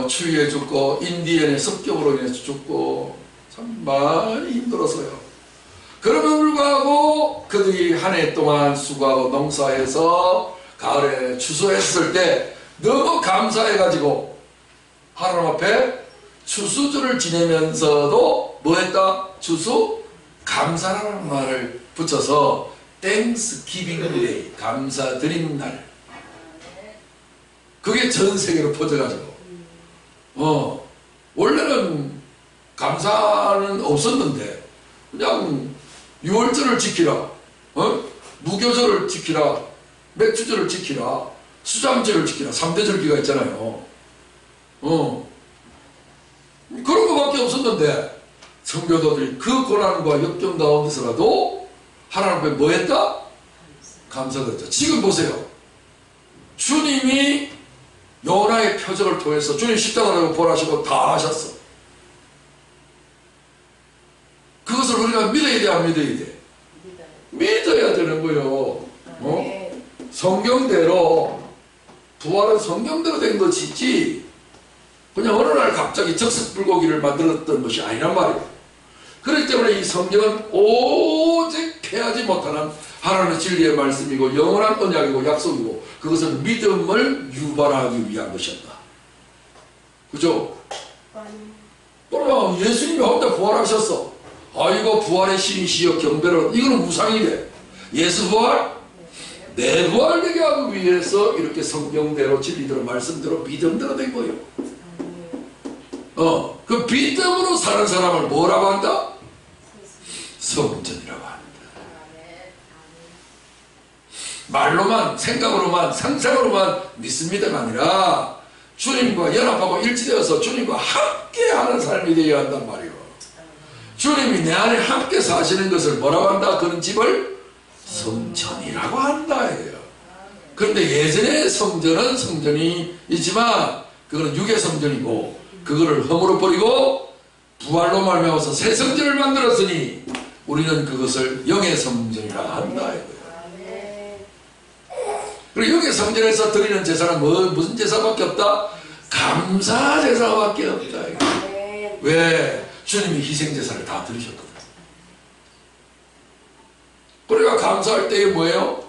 추위에 죽고 인디언의 습격으로 인해서 죽고 참 많이 힘들었어요. 그럼에도 불구하고 그들이 한 해 동안 수고하고 농사해서 가을에 추수했을 때 너무 감사해가지고 하나님 앞에 추수주를 지내면서도 뭐 했다? 추수 감사라는 말을 붙여서 땡스기빙 데이, 감사드리는 날. 그게 전 세계로 퍼져가지고 원래는 감사는 없었는데 그냥 유월절을 지키라, 무교절을 지키라, 맥주절을 지키라, 수장절을 지키라, 3대 절기가 있잖아요. 그런 거밖에 없었는데 성교도들이 그 고난과 역경 가운데서라도 하나님 앞에 뭐 했다? 감사드렸다. 지금 보세요. 주님이 요나의 표적을 통해서 주님 십자가를 부활하시고 다 하셨어. 그것을 우리가 믿어야 돼, 안 믿어야 돼? 믿어야 되는 거요. 성경대로 부활은 성경대로 된 것이지 그냥 어느 날 갑자기 적석불고기를 만들었던 것이 아니란 말이에요. 그렇기 때문에 이 성경은 오직 패하지 못하는 하나님의 진리의 말씀이고 영원한 언약이고 약속이고 그것은 믿음을 유발하기 위한 것이었다. 그죠? 그러면 예수님이 혼자 부활하셨어. 아이고 부활의 신이시여 경배로, 이거는 우상이 돼. 예수 부활? 내 부활 되게 하기 위해서 이렇게 성경대로 진리대로 말씀대로 믿음대로 된 거예요. 그 믿음으로 사는 사람을 뭐라고 한다? 성전이라고 합니다. 말로만, 생각으로만, 상상으로만 믿습니다가 아니라 주님과 연합하고 일치되어서 주님과 함께하는 삶이 되어야 한단 말이에요. 주님이 내 안에 함께 사시는 것을 뭐라고 한다? 그런 집을 성전이라고 한다 이거예요. 그런데 예전의 성전은 성전이 있지만 그거는 육의 성전이고 그거를 허물어 버리고 부활로 말미암아서 새 성전을 만들었으니 우리는 그것을 영의 성전이라 한다 이거예요. 그리고 영의 성전에서 드리는 제사는 무슨 제사밖에 없다? 감사 제사밖에 없다 이거예요. 왜? 주님이 희생 제사를 다 드리셨거든. 우리가 감사할 때에 뭐예요?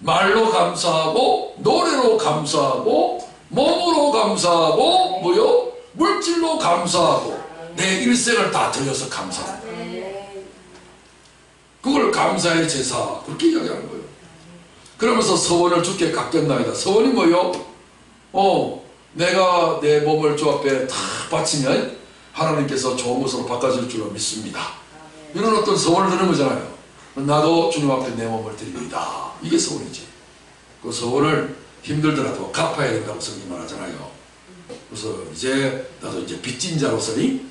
말로 감사하고 노래로 감사하고 몸으로 감사하고 뭐요? 물질로 감사하고 내 일생을 다 드려서 감사한다. 그걸 감사의 제사 그렇게 이야기하는 거예요. 그러면서 서원을 주께 갚겠나이다. 서원이 뭐요? 내가 내 몸을 주 앞에 다 바치면 하나님께서 좋은 것으로 바꿔줄 줄로 믿습니다. 아멘. 이런 어떤 소원을 드는 거잖아요. 나도 주님 앞에 내 몸을 드립니다. 이게 소원이지. 그 소원을 힘들더라도 갚아야 된다고 성경이 말하잖아요. 그래서 이제 나도 이제 빚진 자로서니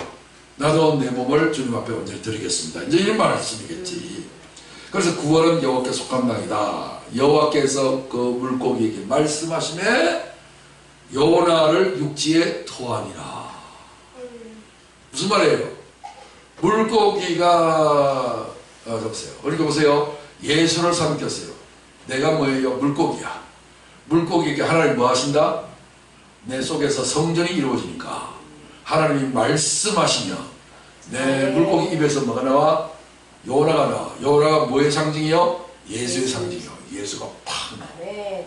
나도 내 몸을 주님 앞에 온전히 드리겠습니다. 이제 이런 말씀이겠지. 그래서 구원은 여호와께 속한 땅이다. 여호와께서 그 물고기에게 말씀하시매 요나를 육지에 토하니라. 무슨 말이에요? 물고기가 보세요. 그러니까 보세요. 예수를 삼켰어요. 내가 뭐예요? 물고기야. 물고기에게 하나님 뭐 하신다? 내 속에서 성전이 이루어지니까 하나님이 말씀하시면 내 물고기 입에서 뭐가 나와? 요나가 나와. 요나가 뭐의 상징이요? 예수의 상징이요. 예수가 팍 나와. 아멘.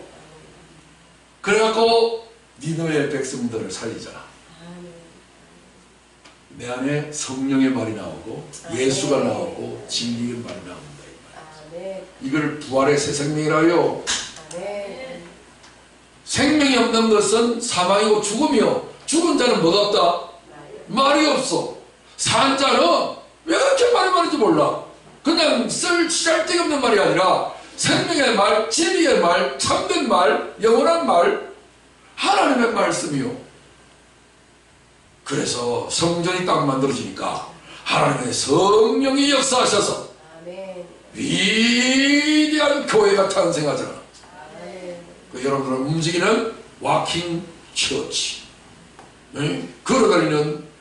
그래갖고 니느웨 백성들을 살리잖아. 아멘. 내 안에 성령의 말이 나오고 예수가 나오고 진리의 말이 나온다. 아멘. 이걸 부활의 새 생명이라요. 아멘. 생명이 없는 것은 사망이고 죽음이요. 죽은 자는 뭐가 없다? 말이 없어. 산 자는 왜 그렇게 말이 많은지 몰라. 그냥 쓸 쓸데기 없는 말이 아니라 생명의 말, 진리의 말, 참된 말, 영원한 말, 하나님의 말씀이요. 그래서 성전이 딱 만들어지니까 하나님의 성령이 역사하셔서 아멘. 위대한 교회가 탄생하잖아. 아멘. 그 여러분들은 움직이는 와킹 처치, 걸어다니는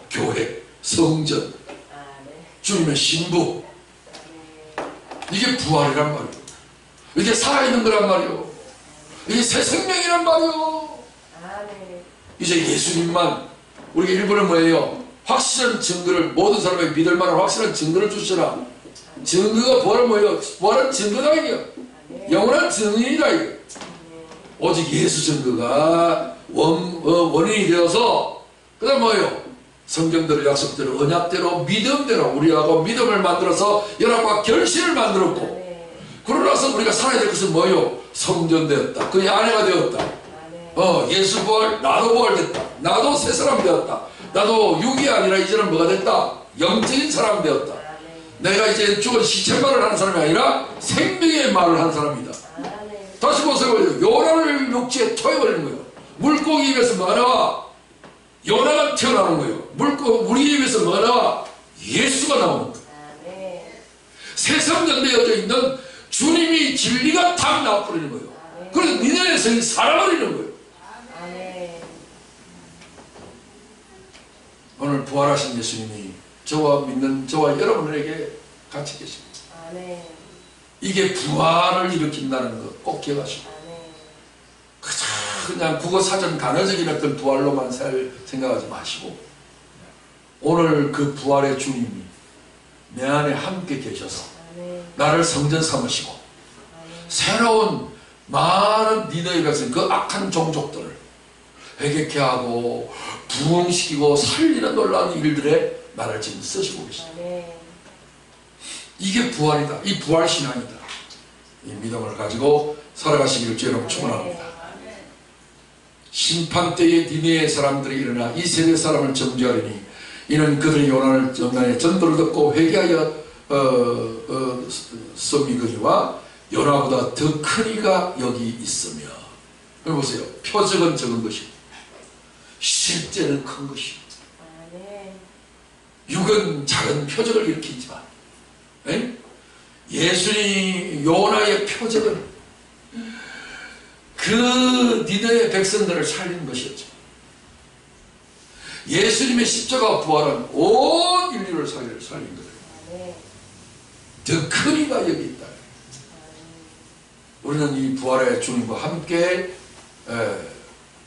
교회, 성전, 아멘. 주님의 신부. 아멘. 이게 부활이란 말이에요. 이게 살아있는 거란 말이에요. 이게 새 생명이란 말이에요. 아멘. 이제 예수님만, 우리가 일본은 뭐예요? 확실한 증거를, 모든 사람에게 믿을 만한 확실한 증거를 주시라. 증거가 부활은 뭐예요? 부활은 증거다 이게. 영원한 증인이다 이게. 오직 예수 증거가 원인이 되어서 그 다음 뭐예요? 성경대로, 약속대로, 언약대로, 믿음대로 우리하고 믿음을 만들어서 연합과 결실을 만들었고, 아멘. 그러나서 우리가 살아야 될 것은 뭐예요? 성전되었다. 그의 아내가 되었다. 아멘. 예수 부활, 나도 부활됐다. 나도 새 사람 되었다. 나도 육이 아니라 이제는 뭐가 됐다? 영적인 사람 되었다. 아멘. 내가 이제 죽은 시체 말을 하는 사람이 아니라 생명의 말을 하는 사람이다. 아멘. 다시 보세요. 요나를 육지에 토해버리는 거예요. 물고기 입에서 뭐가 나와? 요나가 튀어나오는 거예요. 우리 입에서 뭐가 나와? 예수가 나오는 거예요. 아멘. 새 성전되어져 있는 주님이 진리가 다 나와버리는 거예요. 그래서 니네의 성이 살아버리는 거예요. 아멘. 오늘 부활하신 예수님이 저와 믿는 저와 여러분에게 같이 계십니다. 아멘. 이게 부활을 일으킨다는 거 꼭 기억하시고, 아멘. 그냥 국어사전 단어적인 어떤 부활로만 생각하지 마시고, 오늘 그 부활의 주님이 내 안에 함께 계셔서 아멘. 나를 성전 삼으시고 새로운 많은 니너의 백성, 그 악한 종족들을 회개케 하고 부흥시키고 살리는 놀라운 일들에 나를 지금 쓰시고 계십니다. 아멘. 이게 부활이다. 이 부활신앙이다. 이 믿음을 가지고 살아가시기를 주여러분 축원합니다. 심판때에 니네의 사람들이 일어나 이 세대 사람을 정죄하리니 이는 그들의 요나의 전도를 듣고 회개하여 섬이거니와 요나보다 더 큰 이가 여기 있으며. 여기 보세요. 표적은 적은 것이고 실제는 큰 것이고 아멘. 육은 작은 표적을 일으키지만 예수님 요나의 표적은 그 니느웨 백성들을 살린 것이었죠. 예수님의 십자가 부활은 온 인류를 살린 거예요. 더 큰 이가 여기 있다. 우리는 이 부활의 주님과 함께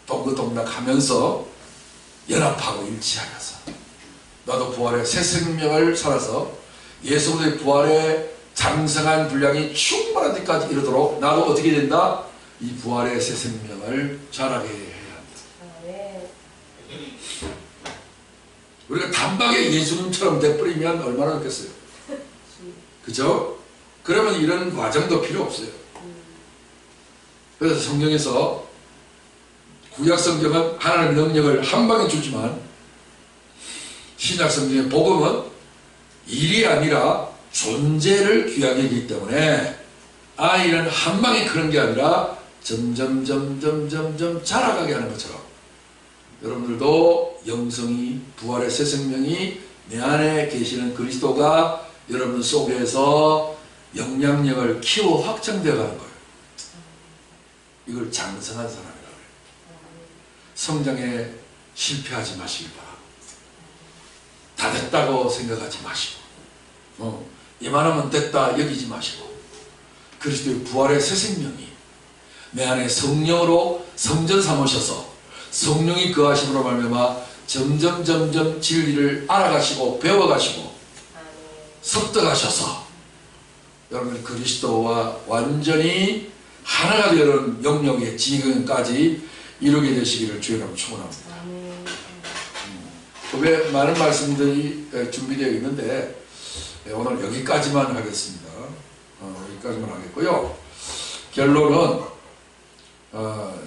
동거동락하면서 연합하고 일치하여서 나도 부활의 새 생명을 살아서 예수 그리스도의 부활의 장성한 분량이 충만한 데까지 이르도록 나도 어떻게 된다? 이 부활의 새 생명을 자라게 해야 합니다. 우리가 단박에 예수님처럼 돼버리면 얼마나 좋겠어요. 그죠? 그러면 이런 과정도 필요 없어요. 그래서 성경에서 구약 성경은 하나님의 능력을 한 방에 주지만 신약 성경의 복음은 일이 아니라 존재를 귀하게 여기기 때문에 아이는 한 방에 크는 게 아니라 점점 자라가게 하는 것처럼 여러분들도 영성이 부활의 새 생명이 내 안에 계시는 그리스도가 여러분 속에서 영향력을 키워 확장되어 가는 거예요. 이걸 장성한 사람이라고 해요. 성장에 실패하지 마시길 바랍니다. 다 됐다고 생각하지 마시고 이만하면 됐다 여기지 마시고 그리스도의 부활의 새 생명이 내 안에 성령으로 성전 삼으셔서 성령이 거하심으로 말미암아 점점 진리를 알아가시고 배워가시고 습득하셔서 여러분 그리스도와 완전히 하나가 되는 영역의 지경까지 이루게 되시기를 주의로 축원합니다. 왜 많은 말씀들이 준비되어 있는데 오늘 여기까지만 하겠습니다. 여기까지만 하겠고요. 결론은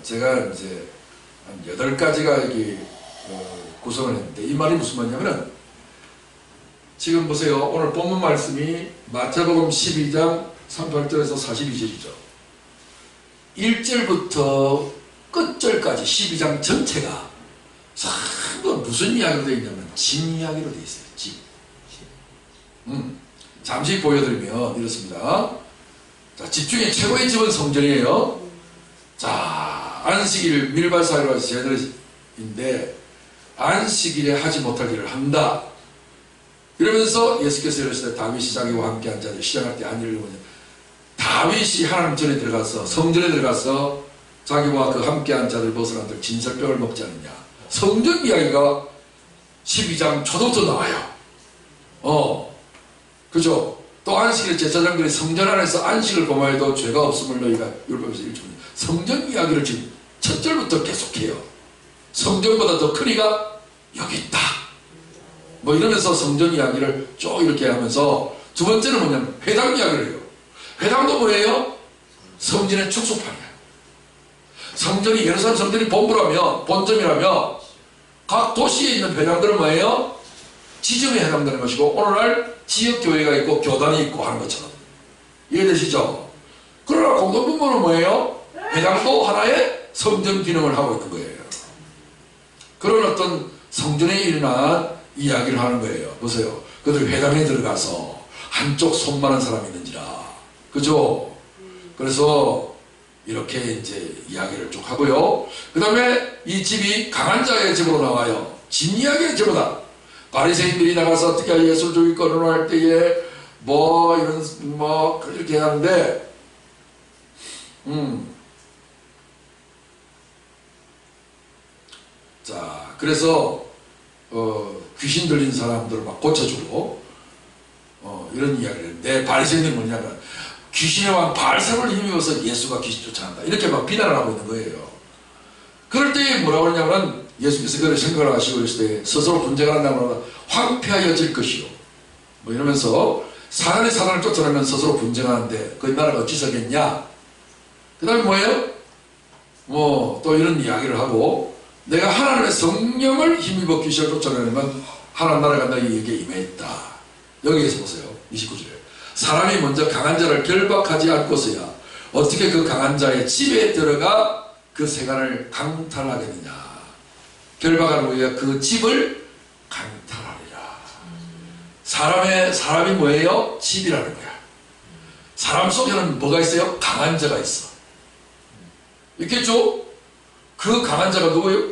제가 이제 한 8가지가 여기 구성을 했는데 이 말이 무슨 말이냐면은 지금 보세요. 오늘 본문 말씀이 마태복음 12장 38절에서 42절이죠. 1절부터 끝절까지 12장 전체가 전부 무슨 이야기로 되어 있냐면 집 이야기로 되어 있어요. 집. 잠시 보여드리면 이렇습니다. 자, 집 중에 최고의 집은 성전이에요. 자, 안식일 밀발사회로 제들인데 안식일에 하지 못할 일을 한다. 이러면서 예수께서 이러시되 다윗이 자기와 함께 한 자들 시작할 때 한 일을 보냐. 다윗이 하나님 전에 들어가서 성전에 들어가서 자기와 그 함께 한 자들 벗어난들 진설병을 먹지 않느냐. 성전 이야기가 12장 초부터 나와요. 그죠? 또 안식일에 제사장들이 성전 안에서 안식을 범하여도 죄가 없음을 너희가 율법에서 읽습니다. 성전 이야기를 지금 첫 절부터 계속해요. 성전보다 더 크니가 여기 있다. 뭐 이러면서 성전 이야기를 쭉 이렇게 하면서 두 번째는 뭐냐면 회당 이야기를 해요. 회당도 뭐예요? 성전의 축소판이야. 성전이 예루살렘 성전이 본점이라면 각 도시에 있는 회당들은 뭐예요? 지점에 해당되는 것이고 오늘날 지역교회가 있고 교단이 있고 하는 것처럼 이해되시죠? 그러나 공동분모는 뭐예요? 회당도 하나의 성전 기능을 하고 있는 거예요. 그런 어떤 성전에 일어난 이야기를 하는 거예요. 보세요. 그들 회당에 들어가서 한쪽 손만한 사람이 있는지라. 그죠? 그래서 이렇게 이제 이야기를 쭉 하고요. 그 다음에 이 집이 강한 자의 집으로 나와요. 집 이야기의 집이다. 바리새인들이 나가서 어떻게 예수를 죽일 거론을 할 때에 이렇게 하는데 자, 그래서 귀신 들린 사람들을 막 고쳐주고 이런 이야기를 했는데 바리새인들이 뭐냐면 귀신의 왕 바알세바를 힘입어서 예수가 귀신 쫓아간다 이렇게 막 비난을 하고 있는 거예요. 그럴 때 뭐라고 그러냐면 예수께서 그걸 생각을 하시고 있을 때 스스로 분쟁을 한다면 황폐하여질 것이요 뭐 이러면서 사단이 사단을 쫓아내면 스스로 분쟁하는데 그 나라가 어찌 서겠냐. 그 다음에 뭐예요? 또 이런 이야기를 하고 내가 하나님의 성령을 힘입어 귀신을 쫓아내면 하나님 나라가 너희에게 임했다. 여기에서 보세요. 29절에 사람이 먼저 강한 자를 결박하지 않고서야 어떻게 그 강한 자의 집에 들어가 그 세간을 강탈하겠느냐. 결박하는 거예요. 그 집을 강탈하리라. 사람이 뭐예요? 집이라는 거야. 사람 속에는 뭐가 있어요? 강한 자가 있어. 있겠죠? 그 강한 자가 누구예요?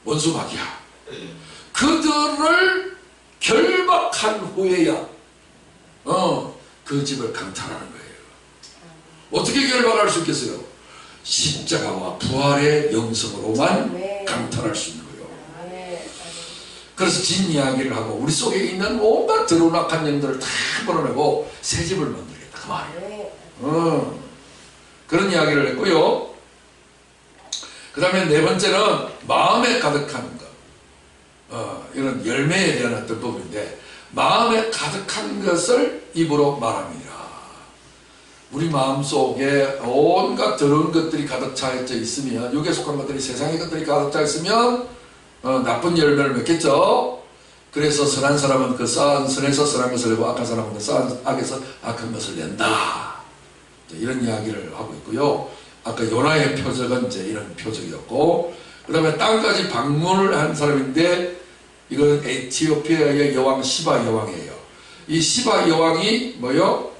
원수마귀야. 그들을 결박한 후에야 그 집을 강탈하는 거예요. 어떻게 결박할 수 있겠어요? 십자가와 부활의 영성으로만 강탈할 수 있는 거예요. 그래서 진 이야기를 하고 우리 속에 있는 온갖 더러운 악한 영들을 다 벌어내고 새 집을 만들겠다 그 말이에요. 그런 이야기를 했고요. 그 다음에 네 번째는 마음에 가득한 것. 이런 열매에 대한 어떤 부분인데 마음에 가득한 것을 입으로 말합니다. 우리 마음속에 온갖 더러운 것들이 가득 차 있으면 육에 속한 것들이 세상의 것들이 가득 차 있으면 나쁜 열매를 맺겠죠. 그래서 선한 사람은 그 쌓은 선에서 선한 것을 내고 악한 사람은 그 쌓은 악에서 악한 것을 낸다. 이런 이야기를 하고 있고요. 아까 요나의 표적은 이제 이런 표적이었고, 그 다음에 땅까지 방문을 한 사람인데, 이건 에티오피아의 여왕 시바 여왕이에요. 이 시바 여왕이 뭐요?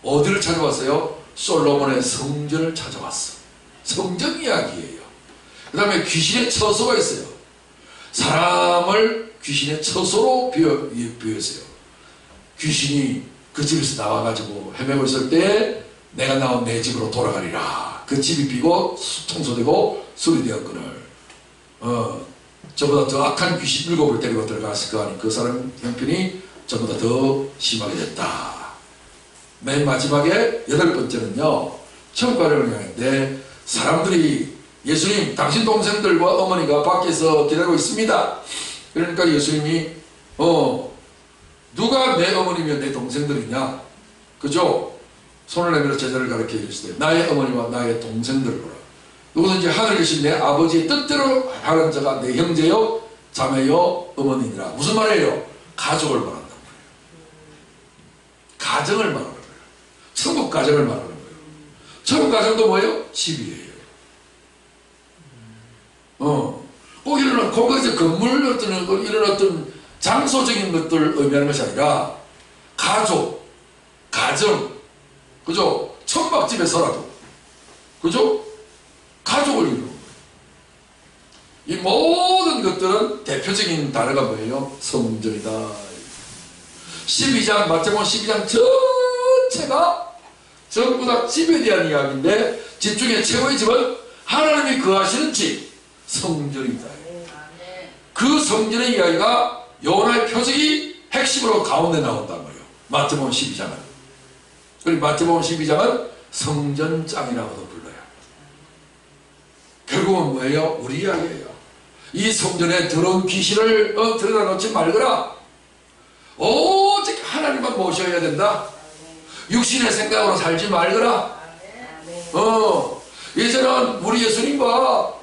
어디를 찾아왔어요? 솔로몬의 성전을 찾아왔어. 성전 이야기예요. 그 다음에 귀신의 처소가 있어요. 사람을 귀신의 처소로 비유했어요. 귀신이 그 집에서 나와가지고 헤매고 있을 때 내가 나온 내 집으로 돌아가리라. 그 집이 비고 청소되고 수리되었거늘 저보다 더 악한 귀신 7을 데리고 들어갔을 거 아니 그 사람 형편이 저보다 더 심하게 됐다. 맨 마지막에 8번째는요. 천국가를 향했는데 사람들이 예수님 당신 동생들과 어머니가 밖에서 기다리고 있습니다. 그러니까 예수님이 누가 내 어머니며 내 동생들이냐? 그죠? 손을 내밀어 제자를 가르쳐 이르시되 나의 어머니와 나의 동생들을 보라. 누구든지 하늘에 계신 내 아버지의 뜻대로 하는 자가 내 형제요 자매요 어머니니라. 무슨 말이에요? 가족을 말한단 말이에요. 가정을 말하는 거예요. 천국 가정을 말하는 거예요. 천국 가정도 뭐예요? 집이에요. 꼭 이런 공간에서 건물 어떤 이런 어떤 장소적인 것들을 의미하는 것이 아니라 가족, 가정, 그죠? 천막집에서라도, 그죠? 가족을 이루는 거예요. 이 모든 것들은 대표적인 단어가 뭐예요? 성전이다. 12장, 마태복음 12장 전체가 전부 다 집에 대한 이야기인데 집 중에 최고의 집은 하나님이 거하시는 집, 성전이다. 그 성전의 이야기가 요나의 표적이 핵심으로 가운데 나온단 말이에요. 마태복음 12장은. 그리고 마태복음 12장은 성전장이라고도 불러요. 결국은 뭐예요? 우리 이야기예요. 이 성전에 들어온 귀신을 들여다 놓지 말거라. 오직 하나님만 모셔야 된다. 육신의 생각으로 살지 말거라. 예전엔 우리 예수님과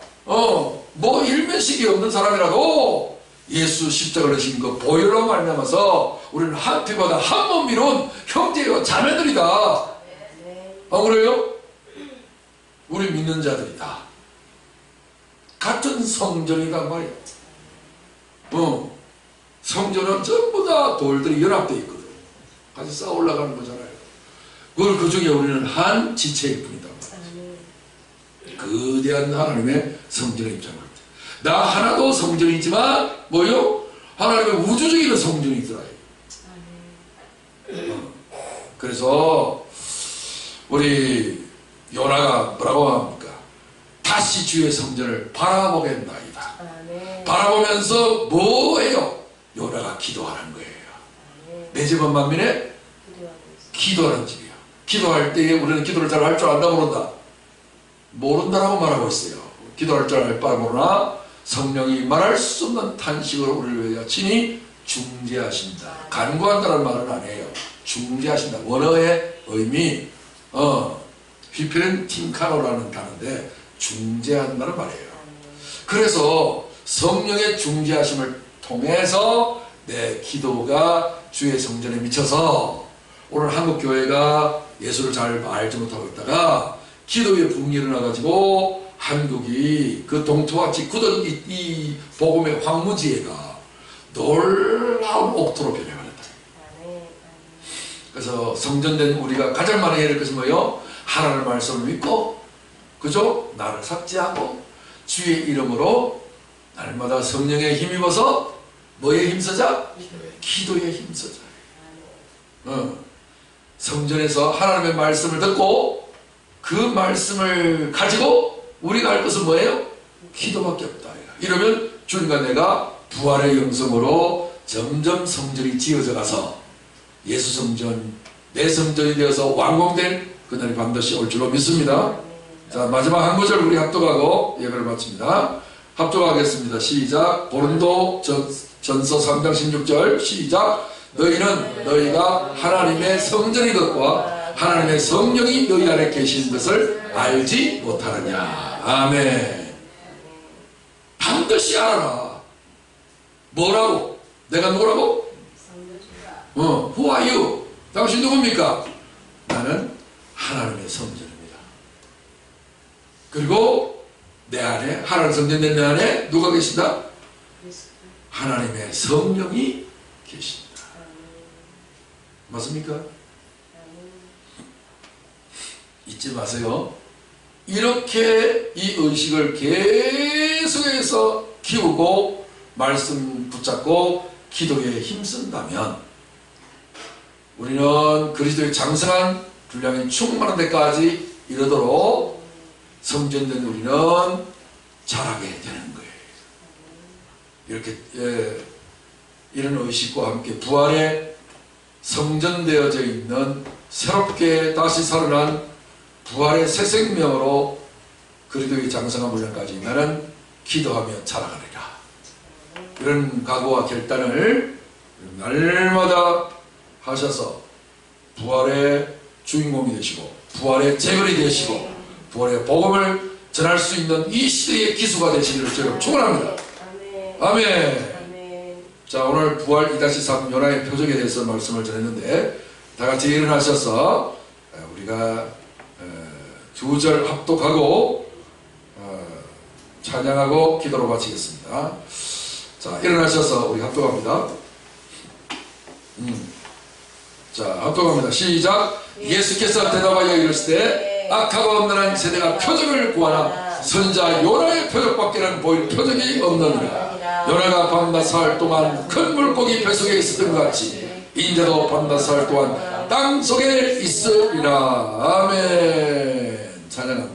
뭐 일면식이 없는 사람이라도 예수 십자가를 지신 그 보혈로 말미암아서 우리는 한 피보다 한 몸 이룬 형제요 자매들이다. 그래요? 우리 믿는 자들이다. 같은 성전이란 말이에요. 성전은 전부 다 돌들이 연합되어 있거든. 같이 쌓아 올라가는 거잖아요. 그걸 그 중에 우리는 한 지체일 뿐이다. 거대한 하나님의 성전의 입장을 할 때. 나 하나도 성전이지만 뭐요? 하나님의 우주적인 성전이 있더라. 그래서 우리 요나가 뭐라고 합니까? 다시 주의 성전을 바라보겠나이다. 바라보면서 뭐예요? 요나가 기도하는 거예요. 내 집은 만민의 기도하는 집이야. 기도할 때에 우리는 기도를 잘 할 줄 안다 모른다. 모른다라고 말하고 있어요. 기도할 줄 알 바 모르나 성령이 말할 수 없는 탄식으로 우리를 위하여 친히 중재하신다. 간구한다는 말은 아니에요. 중재하신다. 원어의 의미 휘페른 팀카노라는 단어인데 중재한다는 말이에요. 그래서 성령의 중재하심을 통해서 내 기도가 주의 성전에 미쳐서 오늘 한국교회가 예수를 잘 알지 못하고 있다가 기도의 붕이 일어나가지고 한국이 그 동토와 굳은 이 복음의 황무지혜가 놀라운 옥토로 변해버렸다. 그래서 성전된 우리가 가장 많이 해야 될 것은 뭐예요? 하나님의 말씀을 믿고, 그죠? 나를 삭제하고 주의 이름으로 날마다 성령에 힘입어서 뭐에 힘쓰자? 기도에 힘쓰자. 성전에서 하나님의 말씀을 듣고 그 말씀을 가지고 우리가 할 것은 뭐예요? 기도밖에 없다. 이러면 주님과 내가 부활의 영성으로 점점 성전이 지어져 가서 예수 성전, 내 성전이 되어서 완공된 그날이 반드시 올 줄로 믿습니다. 자, 마지막 한 구절 우리 합독하고 예배를 마칩니다. 합독하겠습니다. 시작. 고린도 전서 3장 16절 시작. 너희는 너희가 하나님의 성전인 것과 하나님의 성령이 너희 안에 계신 것을 알지 못하느냐. 아멘. 반드시 알아라. 뭐라고? 내가 누구라고? Who are you? 당신 누굽니까? 나는 하나님의 성전입니다. 그리고 내 안에, 하나님 성전된 내 안에 누가 계신다? 하나님의 성령이 계십니다. 맞습니까? 잊지 마세요. 이렇게 이 의식을 계속해서 키우고 말씀 붙잡고 기도에 힘쓴다면 우리는 그리스도의 장성한 분량이 충만한 데까지 이르도록 성전된 우리는 자라게 되는 거예요. 이렇게 이런 의식과 함께 부활에 성전되어져 있는 새롭게 다시 살아난 부활의 새 생명으로 그리스도의 장성한 분량까지 나는 기도하며 자라가리라. 이런 각오와 결단을 날마다 하셔서 부활의 주인공이 되시고 부활의 재건이 되시고 부활의 복음을 전할 수 있는 이 시대의 기수가 되시기를 제가 축원합니다. 아멘. 자, 오늘 부활 2-3 요나의 표적에 대해서 말씀을 전했는데 다 같이 일어나셔서 우리가 두 절 합독하고 찬양하고 기도로 마치겠습니다. 자, 일어나셔서 우리 합독합니다. 자, 합독합니다. 시작. 예수께서 대답하여 이르시되 악하고 없는 세대가 표적을 구하나 선자 요나의 표적밖에는 보일 표적이 없느니라. 요나가 밤낮 사흘 동안 큰 물고기 뱃속에 있었던 것 같이 인자도 밤낮 사흘 동안 땅속에 있으리라. 아멘. 찬양합니다.